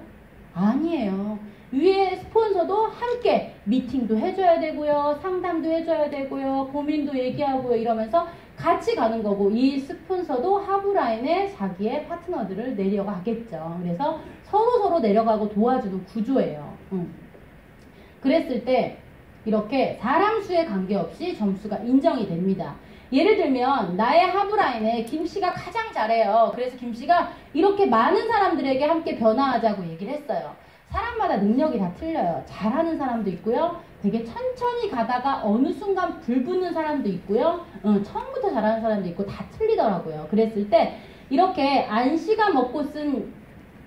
[SPEAKER 1] 아니에요. 위에 스폰서도 함께 미팅도 해줘야 되고요. 상담도 해줘야 되고요. 고민도 얘기하고요. 이러면서 같이 가는 거고 이 스폰서도 하부라인에 자기의 파트너들을 내려가겠죠. 그래서 서로 내려가고 도와주는 구조예요. 그랬을 때 이렇게 사람 수에 관계없이 점수가 인정이 됩니다. 예를 들면 나의 하부라인에 김씨가 가장 잘해요. 그래서 김씨가 이렇게 많은 사람들에게 함께 변화하자고 얘기를 했어요. 사람마다 능력이 다 틀려요. 잘하는 사람도 있고요. 되게 천천히 가다가 어느 순간 불붙는 사람도 있고요. 처음부터 잘하는 사람도 있고 다 틀리더라고요. 그랬을 때 이렇게 안씨가 먹고 쓴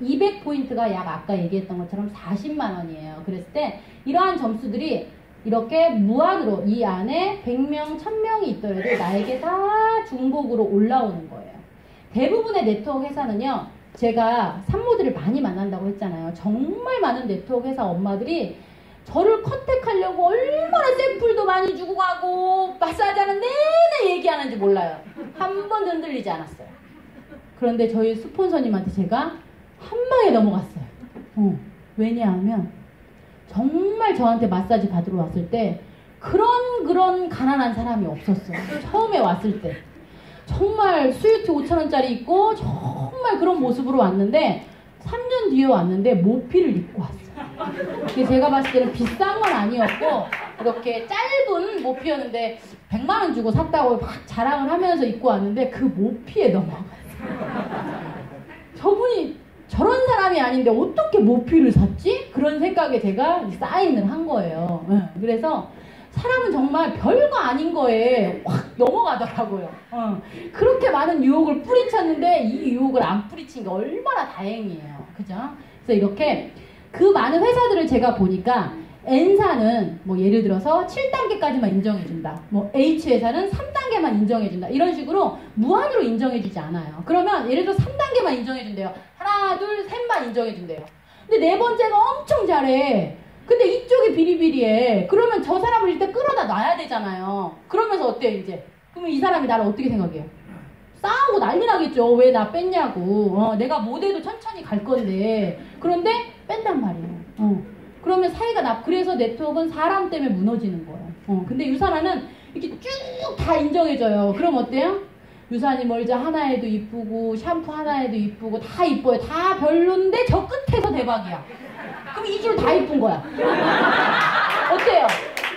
[SPEAKER 1] 200포인트가 약 아까 얘기했던 것처럼 40만 원이에요. 그랬을 때 이러한 점수들이 이렇게 무한으로 이 안에 100명, 1000명이 있더라도 나에게 다 중복으로 올라오는 거예요. 대부분의 네트워크 회사는요. 제가 산모들을 많이 만난다고 했잖아요. 정말 많은 네트워크 회사 엄마들이 저를 컨택하려고 얼마나 샘플도 많이 주고 가고 마사지하는 내내 얘기하는지 몰라요. 한 번도 흔들리지 않았어요. 그런데 저희 스폰서님한테 제가 한 방에 넘어갔어요. 왜냐하면 정말 저한테 마사지 받으러 왔을 때 그런 가난한 사람이 없었어요. 처음에 왔을 때 정말 스위트 5,000원짜리 입고 정말 그런 모습으로 왔는데 3년 뒤에 왔는데 모피를 입고 왔어요. 근데 제가 봤을 때는 비싼 건 아니었고 이렇게 짧은 모피였는데 100만 원 주고 샀다고 막 자랑을 하면서 입고 왔는데 그 모피에 넘어갔어요. 저분이 저런 사람이 아닌데 어떻게 모피를 샀지? 그런 생각에 제가 사인을 한 거예요. 그래서 사람은 정말 별거 아닌 거에 확 넘어가더라고요. 그렇게 많은 유혹을 뿌리쳤는데 이 유혹을 안 뿌리친 게 얼마나 다행이에요. 그죠? 그래서 이렇게 그 많은 회사들을 제가 보니까 N사는 뭐 예를 들어서 7단계까지만 인정해준다. 뭐 H회사는 3단계만 인정해준다. 이런 식으로 무한으로 인정해주지 않아요. 그러면 예를 들어 3단계만 인정해준대요. 하나, 둘, 셋만 인정해준대요. 근데 네 번째가 엄청 잘해. 근데 이쪽이 비리비리해. 그러면 저 사람을 일단 끌어다 놔야 되잖아요. 그러면서 어때요 이제? 그러면 이 사람이 나를 어떻게 생각해요? 싸우고 난리 나겠죠. 왜 나 뺐냐고. 내가 못해도 천천히 갈 건데. 그런데 뺀단 말이에요. 그러면 사이가 그래서 네트워크는 사람 때문에 무너지는 거예요. 근데 유산화는 이렇게 쭉 다 인정해줘요. 그럼 어때요? 유산이 멀자 하나에도 이쁘고 샴푸 하나에도 이쁘고 다 이뻐요. 다 별론데 저 끝에서 대박이야. 그럼 이 줄 다 이쁜 거야. 어때요?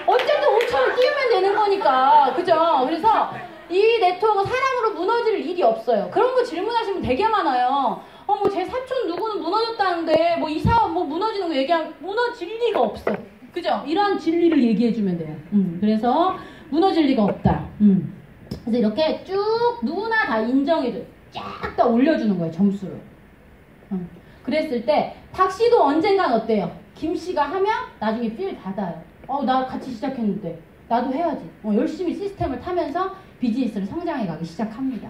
[SPEAKER 1] 어쨌든 5,000원 띄우면 되는 거니까. 그죠? 그래서 이 네트워크는 사람으로 무너질 일이 없어요. 그런 거 질문하시면 되게 많아요. 뭐 제 사촌 누구는 무너졌다는데 뭐 이 사업 뭐 무너지는 거 얘기하면 무너질 리가 없어. 그죠? 이러한 진리를 얘기해주면 돼요. 그래서 무너질 리가 없다. 그래서 이렇게 쭉 누구나 다 인정해줘. 쫙 다 올려주는 거예요. 점수를. 그랬을 때 닥씨도 언젠간 어때요? 김씨가 하면 나중에 필 받아요. 나 같이 시작했는데 나도 해야지. 열심히 시스템을 타면서 비즈니스를 성장해가기 시작합니다.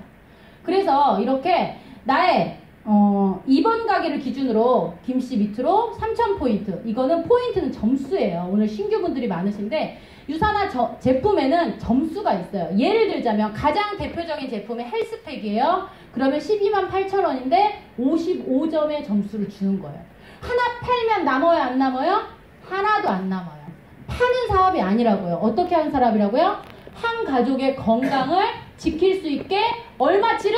[SPEAKER 1] 그래서 이렇게 나의 2번 가게를 기준으로 김씨 밑으로 3,000포인트. 이거는 포인트는 점수예요. 오늘 신규분들이 많으신데 유산화 제품에는 점수가 있어요. 예를 들자면 가장 대표적인 제품이 헬스팩이에요. 그러면 128,000원인데 55점의 점수를 주는 거예요. 하나 팔면 남아요, 안 남아요? 하나도 안 남아요. 파는 사업이 아니라고요. 어떻게 하는 사람이라고요? 한 가족의 건강을 지킬 수 있게 얼마치를?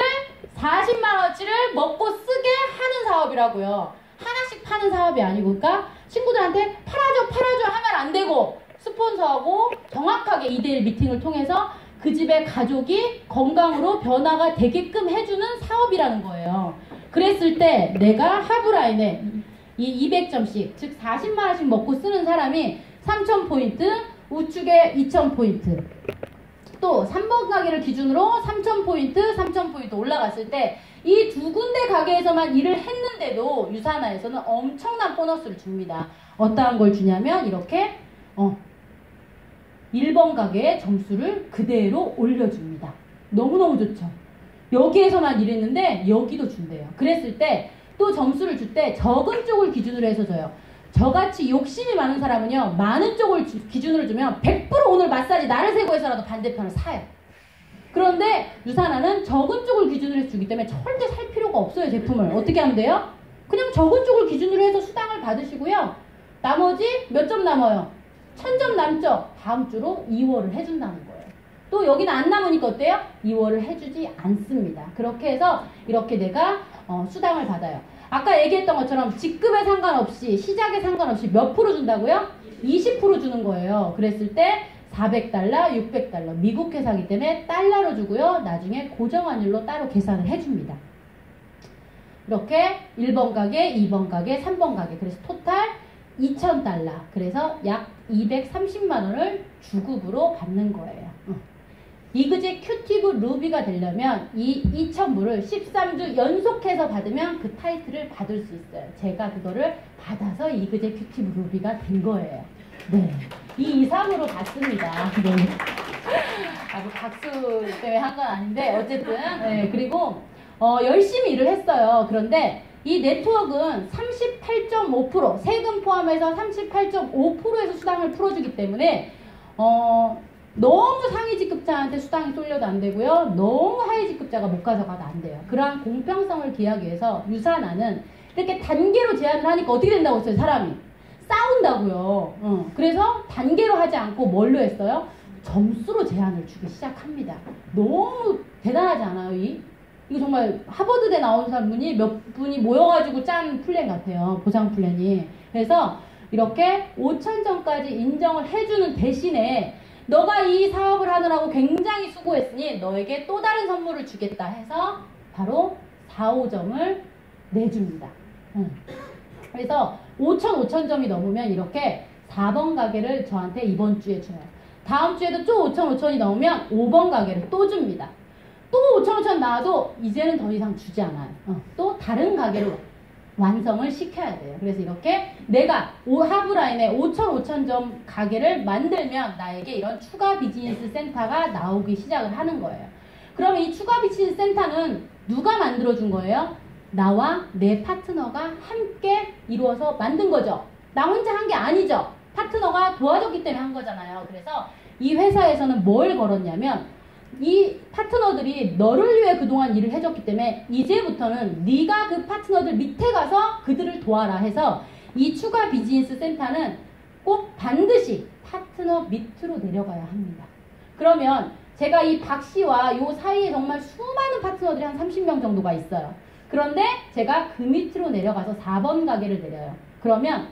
[SPEAKER 1] 40만원어치를 먹고 쓰게 하는 사업이라고요. 하나씩 파는 사업이 아니고, 그러니까 친구들한테 팔아줘 하면 안 되고 스폰서하고 정확하게 2대1 미팅을 통해서 그 집의 가족이 건강으로 변화가 되게끔 해주는 사업이라는 거예요. 그랬을 때 내가 하브라인에 이 200점씩 즉 40만원씩 먹고 쓰는 사람이 3,000포인트, 우측에 2,000포인트, 또 3번 가게를 기준으로 3,000포인트, 3,000포인트 올라갔을 때 이 두 군데 가게에서만 일을 했는데도 유산화에서는 엄청난 보너스를 줍니다. 어떠한 걸 주냐면 이렇게 1번 가게의 점수를 그대로 올려줍니다. 너무너무 좋죠. 여기에서만 일했는데 여기도 준대요. 그랬을 때 또 점수를 줄 때 적은 쪽을 기준으로 해서 줘요. 저같이 욕심이 많은 사람은요, 많은 쪽을 기준으로 주면 100% 오늘 마사지 나를 세고 해서라도 반대편을 사요. 그런데 유산화는 적은 쪽을 기준으로 해서 주기 때문에 절대 살 필요가 없어요. 제품을 어떻게 하면 돼요? 그냥 적은 쪽을 기준으로 해서 수당을 받으시고요, 나머지 몇 점 남아요? 1,000점 남죠? 다음 주로 2월을 해준다는 거예요. 또 여기는 안 남으니까 어때요? 2월을 해주지 않습니다. 그렇게 해서 이렇게 내가 수당을 받아요. 아까 얘기했던 것처럼 직급에 상관없이, 시작에 상관없이 몇 프로 준다고요? 20% 주는 거예요. 그랬을 때 400달러, 600달러. 미국 회사이기 때문에 달러로 주고요, 나중에 고정환율로 따로 계산을 해줍니다. 이렇게 1번 가게, 2번 가게, 3번 가게. 그래서 토탈 2,000달러. 그래서 약 230만원을 주급으로 받는 거예요. 이그제 큐티브 루비가 되려면 이 2,000불을 13주 연속해서 받으면 그 타이틀을 받을 수 있어요. 제가 그거를 받아서 이그제 큐티브 루비가 된 거예요. 네, 이 이상으로 받습니다. 네. 뭐 박수 때문에 한 건 아닌데 어쨌든 네, 그리고 열심히 일을 했어요. 그런데 이 네트워크는 38.5% 세금 포함해서 38.5%에서 수당을 풀어주기 때문에 너무 상위 직급자한테 수당이 쏠려도 안 되고요. 너무 하위 직급자가 못 가져가도 안 돼요. 그러한 공평성을 기하기 위해서 유산화는 이렇게 단계로 제한을 하니까 어떻게 된다고 했어요? 사람이 싸운다고요. 그래서 단계로 하지 않고 뭘로 했어요? 점수로 제한을 주기 시작합니다. 너무 대단하지 않아요? 이거 정말 하버드대 나온 사람분이 몇 분이 모여가지고 짠 플랜 같아요. 보상 플랜이. 그래서 이렇게 5,000점까지 인정을 해주는 대신에 너가 이 사업을 하느라고 굉장히 수고했으니 너에게 또 다른 선물을 주겠다 해서 바로 4, 5점을 내줍니다. 그래서 5,000점이 넘으면 이렇게 4번 가게를 저한테 이번 주에 줘요. 다음 주에도 또 5,000이 넘으면 5번 가게를 또 줍니다. 또 5,000 나와도 이제는 더 이상 주지 않아요. 또 다른 가게로 완성을 시켜야 돼요. 그래서 이렇게 내가 하브라인에 5,000점 가게를 만들면 나에게 이런 추가 비즈니스 센터가 나오기 시작을 하는 거예요. 그러면 이 추가 비즈니스 센터는 누가 만들어준 거예요? 나와 내 파트너가 함께 이루어서 만든 거죠. 나 혼자 한 게 아니죠. 파트너가 도와줬기 때문에 한 거잖아요. 그래서 이 회사에서는 뭘 걸었냐면 이 파트너들이 너를 위해 그동안 일을 해줬기 때문에 이제부터는 네가 그 파트너들 밑에 가서 그들을 도와라 해서 이 추가 비즈니스 센터는 꼭 반드시 파트너 밑으로 내려가야 합니다. 그러면 제가 이 박 씨와 요 사이에 정말 수많은 파트너들이 한 30명 정도가 있어요. 그런데 제가 그 밑으로 내려가서 4번 가게를 내려요. 그러면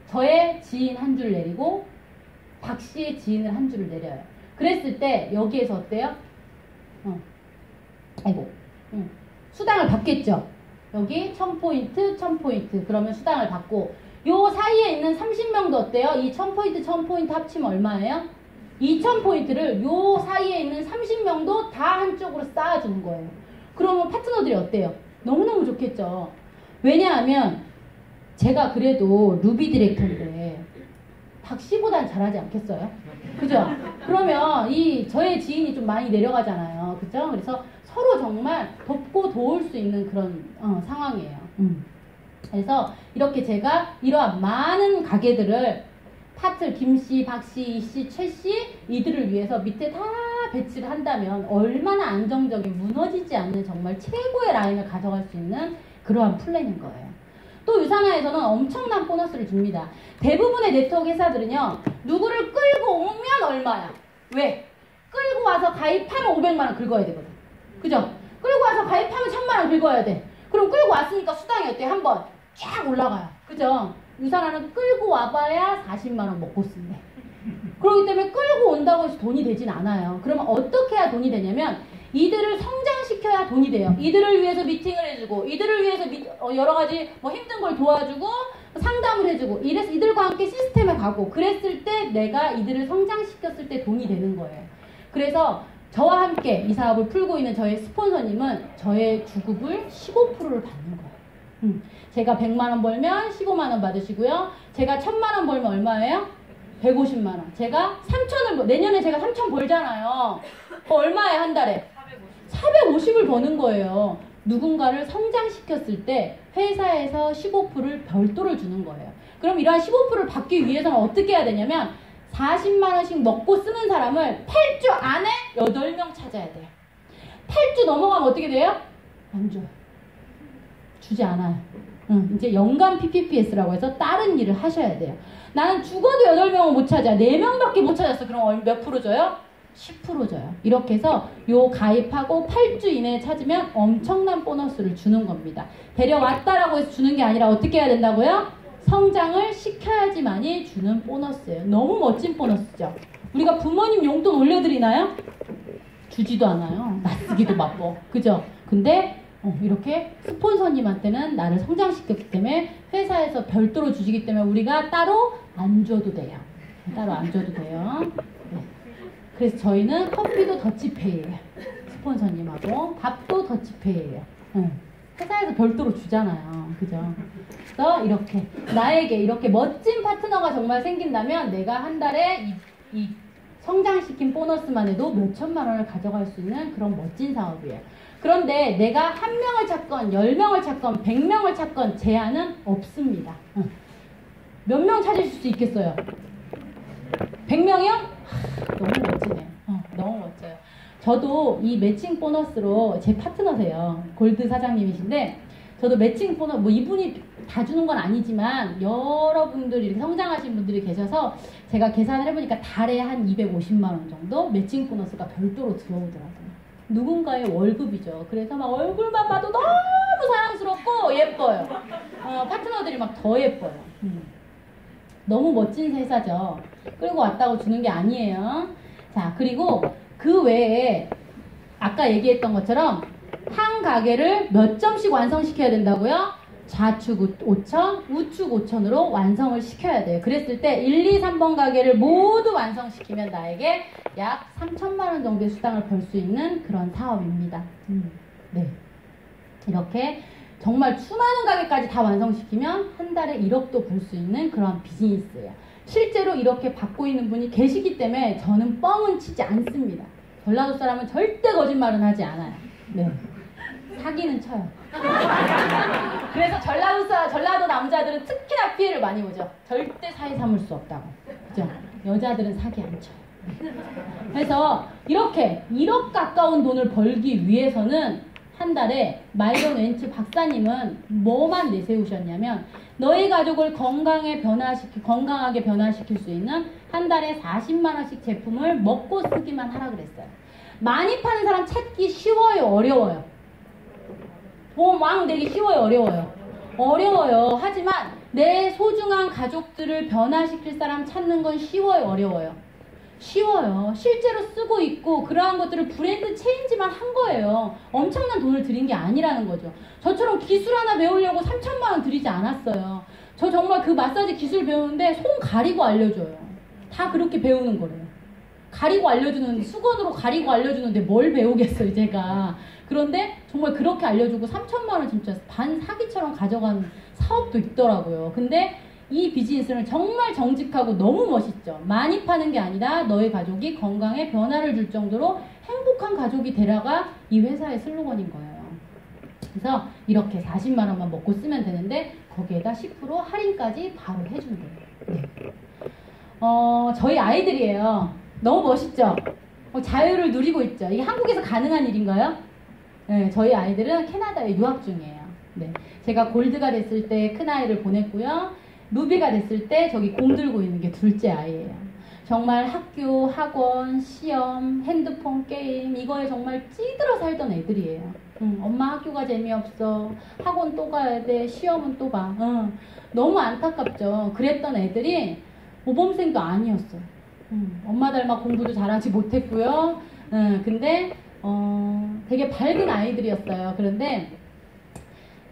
[SPEAKER 1] 저의 지인 한 줄 내리고 박 씨의 지인을 한 줄을 내려요. 그랬을 때 여기에서 어때요? 수당을 받겠죠. 여기 1000포인트 1000포인트 그러면 수당을 받고 요 사이에 있는 30명도 어때요? 이 1000포인트 1000포인트 합치면 얼마예요? 2000포인트를 요 사이에 있는 30명도 다 한쪽으로 쌓아주는 거예요. 그러면 파트너들이 어때요? 너무너무 좋겠죠. 왜냐하면 제가 그래도 루비 디렉터인데 박씨보단 잘하지 않겠어요? 그죠? 그러면 저의 지인이 좀 많이 내려가잖아요. 그죠? 그래서 서로 정말 돕고 도울 수 있는 그런 상황이에요. 그래서 이렇게 제가 이러한 많은 가게들을 파트 김씨, 박씨, 이씨, 최씨 이들을 위해서 밑에 다 배치를 한다면 얼마나 안정적인 무너지지 않는 정말 최고의 라인을 가져갈 수 있는 그러한 플랜인 거예요. 또 유산화에서는 엄청난 보너스를 줍니다. 대부분의 네트워크 회사들은요. 누구를 끌고 오면 얼마야? 왜? 끌고 와서 가입하면 500만원 긁어야 되거든. 그죠? 끌고 와서 가입하면 1000만원 긁어야 돼. 그럼 끌고 왔으니까 수당이 어때? 한번 쫙 올라가요. 그죠? 유산화는 끌고 와봐야 40만원 먹고 쓴대. 그렇기 때문에 끌고 온다고 해서 돈이 되진 않아요. 그러면 어떻게 해야 돈이 되냐면 이들을 성장시켜야 돈이 돼요. 이들을 위해서 미팅을 해주고 이들을 위해서 여러 가지 힘든 걸 도와주고 상담을 해주고 이래서 이들과 함께 시스템에 가고 그랬을 때 내가 이들을 성장시켰을 때 돈이 되는 거예요. 그래서 저와 함께 이 사업을 풀고 있는 저의 스폰서님은 저의 주급을 15%를 받는 거예요. 제가 100만원 벌면 15만원 받으시고요. 제가 1000만원 벌면 얼마예요? 150만원. 제가 3000을 내년에 제가 3000 벌잖아요. 얼마예요 한 달에? 450을 버는 거예요. 누군가를 성장시켰을 때 회사에서 15%를 별도를 주는 거예요. 그럼 이러한 15%를 받기 위해서는 어떻게 해야 되냐면 40만원씩 먹고 쓰는 사람을 8주 안에 8명 찾아야 돼요. 8주 넘어가면 어떻게 돼요? 안 줘요. 주지 않아요. 이제 연간 PPPS라고 해서 다른 일을 하셔야 돼요. 나는 죽어도 8명은 못 찾아. 4명밖에 못 찾았어. 그럼 몇 프로 줘요? 10% 줘요. 이렇게 해서 요 가입하고 8주 이내에 찾으면 엄청난 보너스를 주는 겁니다. 데려왔다라고 해서 주는 게 아니라 어떻게 해야 된다고요? 성장을 시켜야지만이 주는 보너스예요. 너무 멋진 보너스죠. 우리가 부모님 용돈 올려드리나요? 주지도 않아요. 낯쓰기도 바빠. 그죠? 근데 이렇게 스폰서님한테는 나를 성장시켰기 때문에 회사에서 별도로 주시기 때문에 우리가 따로 안 줘도 돼요. 따로 안 줘도 돼요. 네. 그래서 저희는 커피도 더치페이예요. 스폰서님하고 밥도 더치페이예요. 회사에서 별도로 주잖아요. 그죠? 그래서 이렇게 나에게 이렇게 멋진 파트너가 정말 생긴다면 내가 한 달에 이 성장시킨 보너스만 해도 몇 천만 원을 가져갈 수 있는 그런 멋진 사업이에요. 그런데 내가 1명을 찾건 10명을 찾건 100명을 찾건 제한은 없습니다. 몇 명 찾으실 수 있겠어요? 100명이요? 너무 멋지네요. 너무 멋져요. 저도 이 매칭 보너스로 제 파트너세요. 골드 사장님이신데 저도 매칭 보너스 뭐 이분이 다 주는 건 아니지만 여러분들이 이렇게 성장하신 분들이 계셔서 제가 계산을 해보니까 달에 한 250만 원 정도 매칭 보너스가 별도로 들어오더라고요. 누군가의 월급이죠. 그래서 막 얼굴만 봐도 너무 사랑스럽고 예뻐요. 파트너들이 막 더 예뻐요. 너무 멋진 회사죠. 끌고 왔다고 주는 게 아니에요. 자, 그리고 그 외에 아까 얘기했던 것처럼 한 가게를 몇 점씩 완성시켜야 된다고요? 좌측 5천, 우측 5천으로 완성을 시켜야 돼요. 그랬을 때 1, 2, 3번 가게를 모두 완성시키면 나에게 약 3천만 원 정도의 수당을 벌 수 있는 그런 사업입니다. 네, 이렇게 정말 수많은 가게까지 다 완성시키면 한 달에 1억도 벌 수 있는 그런 비즈니스예요. 실제로 이렇게 받고 있는 분이 계시기 때문에 저는 뻥은 치지 않습니다. 전라도 사람은 절대 거짓말은 하지 않아요. 네, 사기는 쳐요. 그래서 전라도 남자들은 특히나 피해를 많이 보죠. 절대 사이 삼을 수 없다고. 그죠? 여자들은 사기 안 쳐요. 그래서 이렇게 1억 가까운 돈을 벌기 위해서는 한 달에 마이런 웬츠 박사님은 뭐만 내세우셨냐면 너희 가족을 건강하게 변화시킬 수 있는 한 달에 40만 원씩 제품을 먹고 쓰기만 하라 그랬어요. 많이 파는 사람 찾기 쉬워요, 어려워요? 돈 막 내기 쉬워요, 어려워요? 어려워요. 하지만 내 소중한 가족들을 변화시킬 사람 찾는 건 쉬워요, 어려워요? 쉬워요. 실제로 쓰고 있고 그러한 것들을 브랜드 체인지만 한 거예요. 엄청난 돈을 들인 게 아니라는 거죠. 저처럼 기술 하나 배우려고 3천만 원 들이지 않았어요. 저 정말 그 마사지 기술 배우는데 손 가리고 알려줘요. 다 그렇게 배우는 거래요. 가리고 알려주는, 수건으로 가리고 알려주는데 뭘 배우겠어요, 제가. 그런데 정말 그렇게 알려주고 3천만 원 진짜 반 사기처럼 가져간 사업도 있더라고요. 근데 이 비즈니스는 정말 정직하고 너무 멋있죠. 많이 파는 게 아니라 너의 가족이 건강에 변화를 줄 정도로 행복한 가족이 되라가 이 회사의 슬로건인 거예요. 그래서 이렇게 40만 원만 먹고 쓰면 되는데 거기에다 10% 할인까지 바로 해준대요. 네. 저희 아이들이에요. 너무 멋있죠? 자유를 누리고 있죠. 이게 한국에서 가능한 일인가요? 네, 저희 아이들은 캐나다에 유학 중이에요. 네, 제가 골드가 됐을 때 큰아이를 보냈고요. 루비가 됐을 때 저기 공 들고 있는 게 둘째 아이예요. 정말 학교, 학원, 시험, 핸드폰, 게임 이거에 정말 찌들어 살던 애들이에요. 엄마 학교가 재미없어. 학원 또 가야 돼. 시험은 또 봐. 너무 안타깝죠. 그랬던 애들이 모범생도 아니었어요. 엄마 닮아 공부도 잘하지 못했고요. 근데 되게 밝은 아이들이었어요. 그런데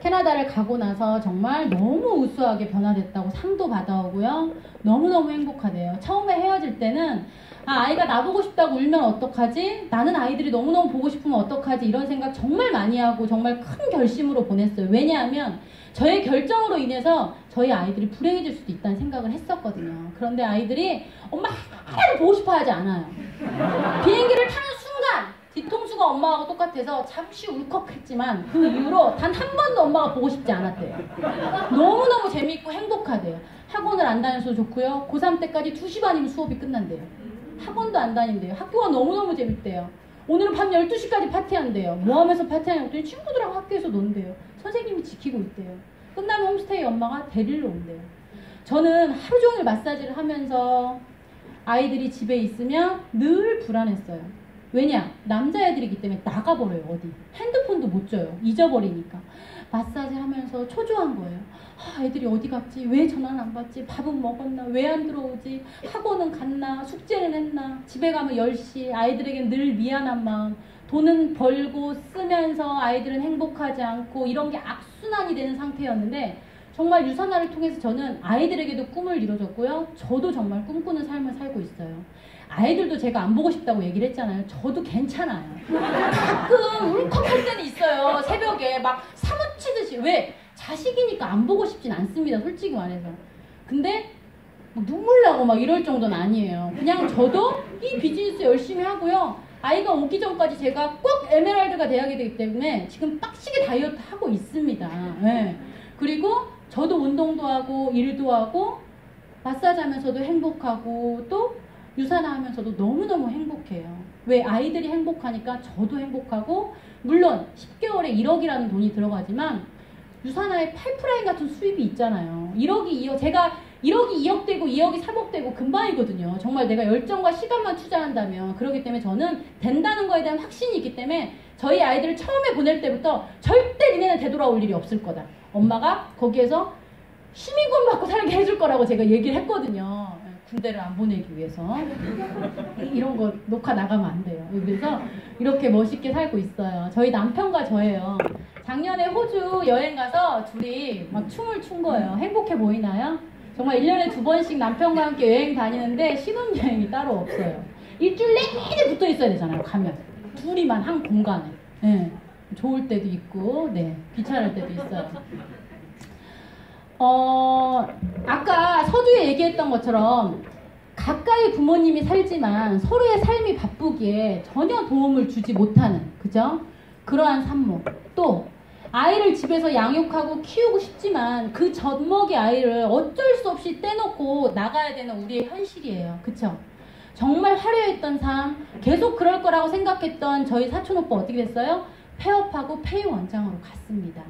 [SPEAKER 1] 캐나다를 가고 나서 정말 너무 우수하게 변화됐다고 상도 받아오고요. 너무너무 행복하대요. 처음에 헤어질 때는 아이가 나보고 싶다고 울면 어떡하지? 나는 아이들이 너무너무 보고 싶으면 어떡하지? 이런 생각 정말 많이 하고 정말 큰 결심으로 보냈어요. 왜냐하면 저의 결정으로 인해서 저희 아이들이 불행해질 수도 있다는 생각을 했었거든요. 그런데 아이들이 엄마 하나도 보고 싶어 하지 않아요. 비행기를 타는 순간 뒤통수가 엄마하고 똑같아서 잠시 울컥했지만 그 이후로 단 한 번도 엄마가 보고 싶지 않았대요. 너무너무 재미있고 행복하대요. 학원을 안 다녀서 좋고요. 고3 때까지 2시 반이면 수업이 끝난대요. 학원도 안 다닌대요. 학교가 너무너무 재밌대요. 오늘은 밤 12시까지 파티한대요. 뭐 하면서 파티하냐고 했더니 친구들하고 학교에서 논대요. 선생님이 지키고 있대요. 끝나면 홈스테이 엄마가 데리러 온대요. 저는 하루 종일 마사지를 하면서 아이들이 집에 있으면 늘 불안했어요. 왜냐? 남자애들이기 때문에 나가버려요. 어디 핸드폰도 못 줘요. 잊어버리니까. 마사지 하면서 초조한 거예요. 애들이 어디 갔지? 왜 전화는 안 받지? 밥은 먹었나? 왜 안 들어오지? 학원은 갔나? 숙제는 했나? 집에 가면 10시. 아이들에겐 늘 미안한 마음. 돈은 벌고 쓰면서 아이들은 행복하지 않고 이런 게 악순환이 되는 상태였는데 정말 유산화를 통해서 저는 아이들에게도 꿈을 이뤄줬고요. 저도 정말 꿈꾸는 삶을 살고 있어요. 아이들도 제가 안 보고 싶다고 얘기를 했잖아요. 저도 괜찮아요. 가끔 울컥할 때는 있어요. 새벽에 막 사무치듯이. 왜? 자식이니까 안 보고 싶진 않습니다. 솔직히 말해서. 근데 눈물 나고 막 이럴 정도는 아니에요. 그냥 저도 이 비즈니스 열심히 하고요. 아이가 오기 전까지 제가 꼭 에메랄드가 돼야 되기 때문에 지금 빡시게 다이어트 하고 있습니다. 네. 그리고 저도 운동도 하고 일도 하고 마사지 하면서도 행복하고 또 유산화 하면서도 너무너무 행복해요. 왜? 아이들이 행복하니까 저도 행복하고, 물론 10개월에 1억이라는 돈이 들어가지만 유산화에 파이프라인 같은 수입이 있잖아요. 1억이 2억, 제가 1억이 2억 되고 2억이 3억 되고 금방이거든요. 정말 내가 열정과 시간만 투자한다면. 그렇기 때문에 저는 된다는 거에 대한 확신이 있기 때문에 저희 아이들을 처음에 보낼 때부터 절대 니네는 되돌아올 일이 없을 거다. 엄마가 거기에서 시민권 받고 살게 해줄 거라고 제가 얘기를 했거든요. 군대를 안 보내기 위해서. 이런 거 녹화 나가면 안 돼요. 그래서 이렇게 멋있게 살고 있어요. 저희 남편과 저예요. 작년에 호주 여행 가서 둘이 막 춤을 춘 거예요. 행복해 보이나요? 정말 1년에 2번씩 남편과 함께 여행 다니는데 신혼여행이 따로 없어요. 일주일 내내 붙어 있어야 되잖아요. 가면 둘이만 한 공간에. 네. 좋을 때도 있고, 네, 귀찮을 때도 있어요. 아까 서두에 얘기했던 것처럼 가까이 부모님이 살지만 서로의 삶이 바쁘기에 전혀 도움을 주지 못하는, 그죠? 그러한 산모. 또 아이를 집에서 양육하고 키우고 싶지만 그 젖먹이 아이를 어쩔 수 없이 떼놓고 나가야 되는 우리의 현실이에요. 그쵸? 정말 화려했던 삶, 계속 그럴 거라고 생각했던 저희 사촌오빠 어떻게 됐어요? 폐업하고 폐유 원장으로 갔습니다.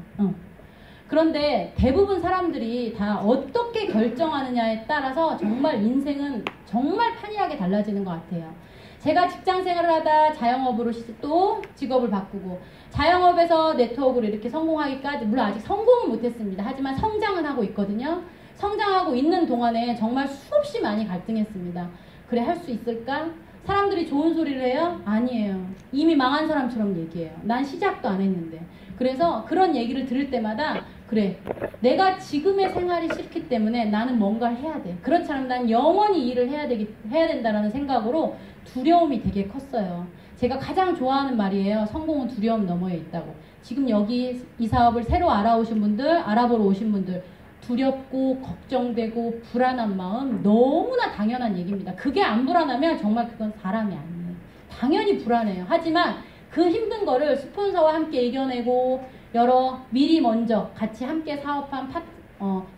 [SPEAKER 1] 그런데 대부분 사람들이 다 어떻게 결정하느냐에 따라서 정말 인생은 정말 판이하게 달라지는 것 같아요. 제가 직장 생활을 하다 자영업으로 또 직업을 바꾸고 자영업에서 네트워크로 이렇게 성공하기까지, 물론 아직 성공은 못했습니다. 하지만 성장은 하고 있거든요. 성장하고 있는 동안에 정말 수없이 많이 갈등했습니다. 그래, 할 수 있을까? 사람들이 좋은 소리를 해요? 아니에요. 이미 망한 사람처럼 얘기해요. 난 시작도 안 했는데. 그래서 그런 얘기를 들을 때마다 그래, 내가 지금의 생활이 싫기 때문에 나는 뭔가를 해야 돼. 그렇지 않으면 난 영원히 일을 해야 된다라는 생각으로 두려움이 되게 컸어요. 제가 가장 좋아하는 말이에요. 성공은 두려움 너머에 있다고. 지금 여기 이 사업을 새로 알아보러 오신 분들 두렵고 걱정되고 불안한 마음 너무나 당연한 얘기입니다. 그게 안 불안하면 정말 그건 사람이 아니에요. 당연히 불안해요. 하지만 그 힘든 거를 스폰서와 함께 이겨내고 여러 미리 먼저 같이 함께 사업한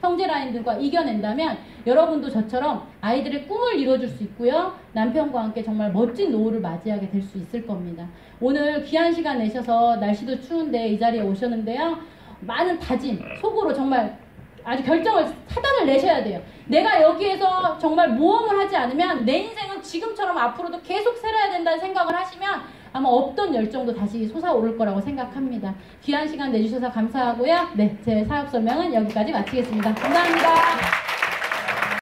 [SPEAKER 1] 형제라인들과 이겨낸다면 여러분도 저처럼 아이들의 꿈을 이뤄줄 수 있고요. 남편과 함께 정말 멋진 노후를 맞이하게 될 수 있을 겁니다. 오늘 귀한 시간 내셔서 날씨도 추운데 이 자리에 오셨는데요. 많은 다짐, 속으로 정말 아주 사단을 내셔야 돼요. 내가 여기에서 정말 모험을 하지 않으면 내 인생은 지금처럼 앞으로도 계속 살아야 된다는 생각을 하시면 아마 없던 열정도 다시 솟아오를 거라고 생각합니다. 귀한 시간 내주셔서 감사하고요. 네, 제 사업 설명은 여기까지 마치겠습니다. 감사합니다.